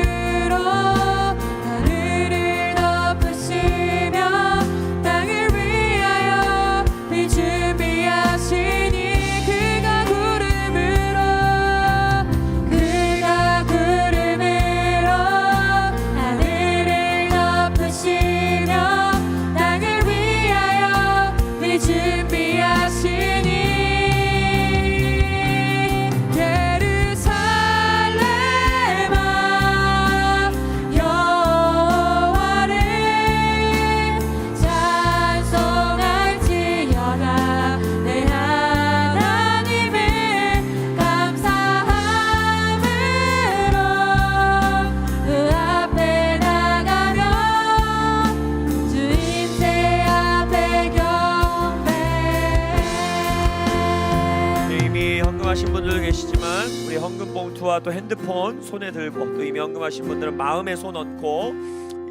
기도와 또 핸드폰 손에 들고 또 이미 언급하신 분들은 마음에 손 얹고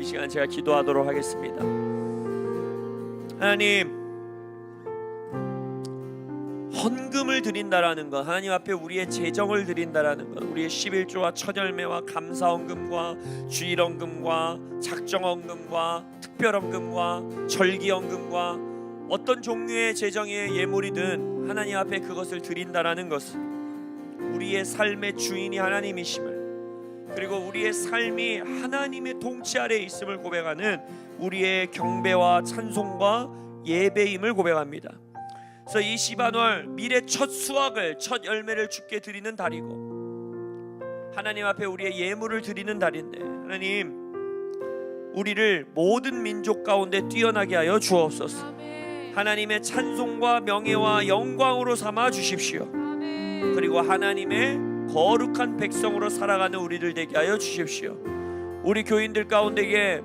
이 시간 제가 기도하도록 하겠습니다. 하나님, 헌금을 드린다라는 것, 하나님 앞에 우리의 재정을 드린다라는 것, 우리의 11조와 첫 열매와 감사헌금과 주일헌금과 작정헌금과 특별헌금과 절기헌금과 어떤 종류의 재정의 예물이든 하나님 앞에 그것을 드린다라는 것은 우리의 삶의 주인이 하나님이심을, 그리고 우리의 삶이 하나님의 통치 아래에 있음을 고백하는 우리의 경배와 찬송과 예배임을 고백합니다. 그래서 이 시반월 밀의 첫 수확을, 첫 열매를 주께 드리는 달이고 하나님 앞에 우리의 예물을 드리는 달인데, 하나님 우리를 모든 민족 가운데 뛰어나게 하여 주옵소서. 하나님의 찬송과 명예와 영광으로 삼아 주십시오. 그리고 하나님의 거룩한 백성으로 살아가는 우리들 되게 하여 주십시오. 우리 교인들 가운데에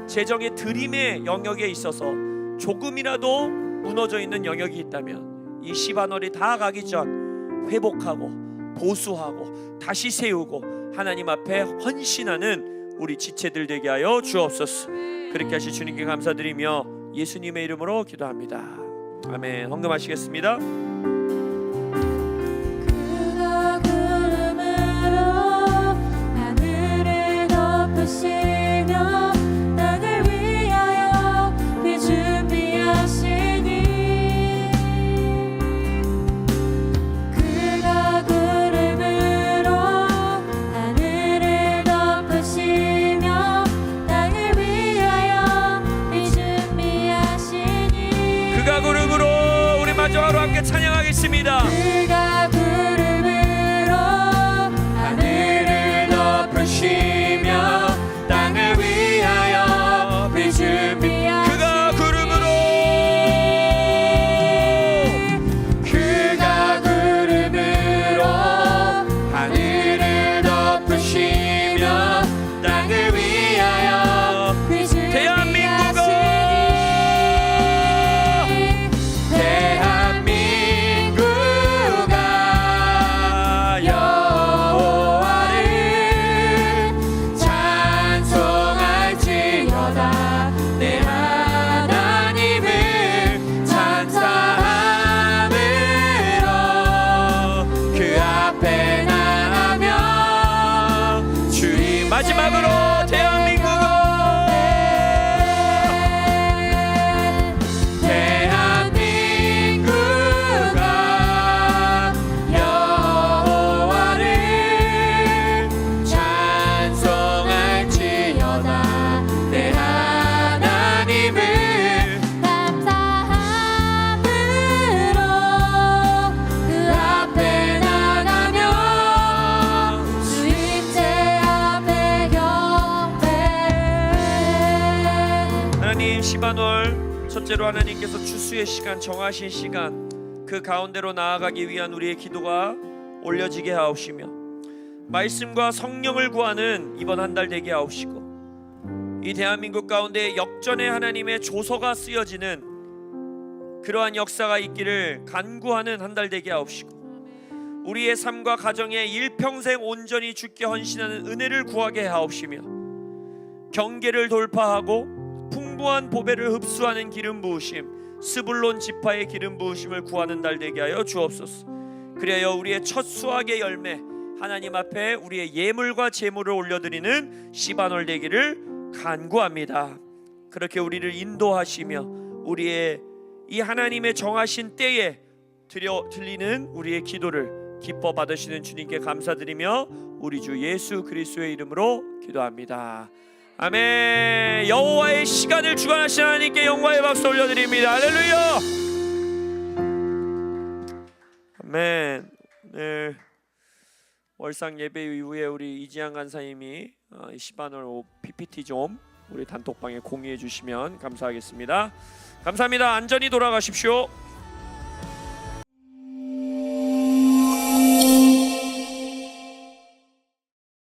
재정의 드림의 영역에 있어서 조금이라도 무너져 있는 영역이 있다면 이 시반월이 다 가기 전 회복하고 보수하고 다시 세우고 하나님 앞에 헌신하는 우리 지체들 되게 하여 주옵소서. 그렇게 하실 주님께 감사드리며 예수님의 이름으로 기도합니다. 아멘. 헌금하시겠습니다. 그가 구름으로 하늘을 덮으시며 땅을 위하여 비 준비하시니, 그가 구름으로 하늘을 덮으시며 땅을 위하여 비 준비하시니, 그가 구름으로 우리 마지막으로 함께 찬양하겠습니다. 그가 구름으로 하늘을 덮으시며 땅을 위하여 비 준비하시니, 그가 구름으로 그가 구름으로 하늘을 덮으시며 땅을 위하여 비 대한민국아, 대한민국아 여호와를 찬송할지어다. 내 하나님을 찬사함으로 그 앞에 나가며 주님 마지막으로 대한민국아 여호와를 찬송할지어다. 내 하나님을 감사함으로 그 앞에 나가며 주님제 앞에 경배. 하나님, 시반월 첫째로 하나님께서 추수의 시간, 정하신 시간, 그 가운데로 나아가기 위한 우리의 기도가 올려지게 하옵시며 말씀과 성령을 구하는 이번 한 달 되게 하옵시고 이 대한민국 가운데 역전의 하나님의 조서가 쓰여지는 그러한 역사가 있기를 간구하는 한 달 되게 하옵시고 우리의 삶과 가정에 일평생 온전히 주께 헌신하는 은혜를 구하게 하옵시며 경계를 돌파하고 풍부한 보배를 흡수하는 기름 부으심, 스불론 지파의 기름 부으심을 구하는 달 되게 하여 주옵소서. 그래야 우리의 첫 수확의 열매, 하나님 앞에 우리의 예물과 제물을 올려드리는 시반월 되기를 간구합니다. 그렇게 우리를 인도하시며 우리의 이 하나님의 정하신 때에 들리는 우리의 기도를 기뻐 받으시는 주님께 감사드리며 우리 주 예수 그리스도의 이름으로 기도합니다. 아멘. 여호와의 시간을 주관하신 하나님께 영광의 박수 올려드립니다. 할렐루야. 아멘. 네. 월상 예배 이후에 우리 이지양 간사님이 시반월 PPT 좀 우리 단톡방에 공유해 주시면 감사하겠습니다. 감사합니다. 안전히 돌아가십시오.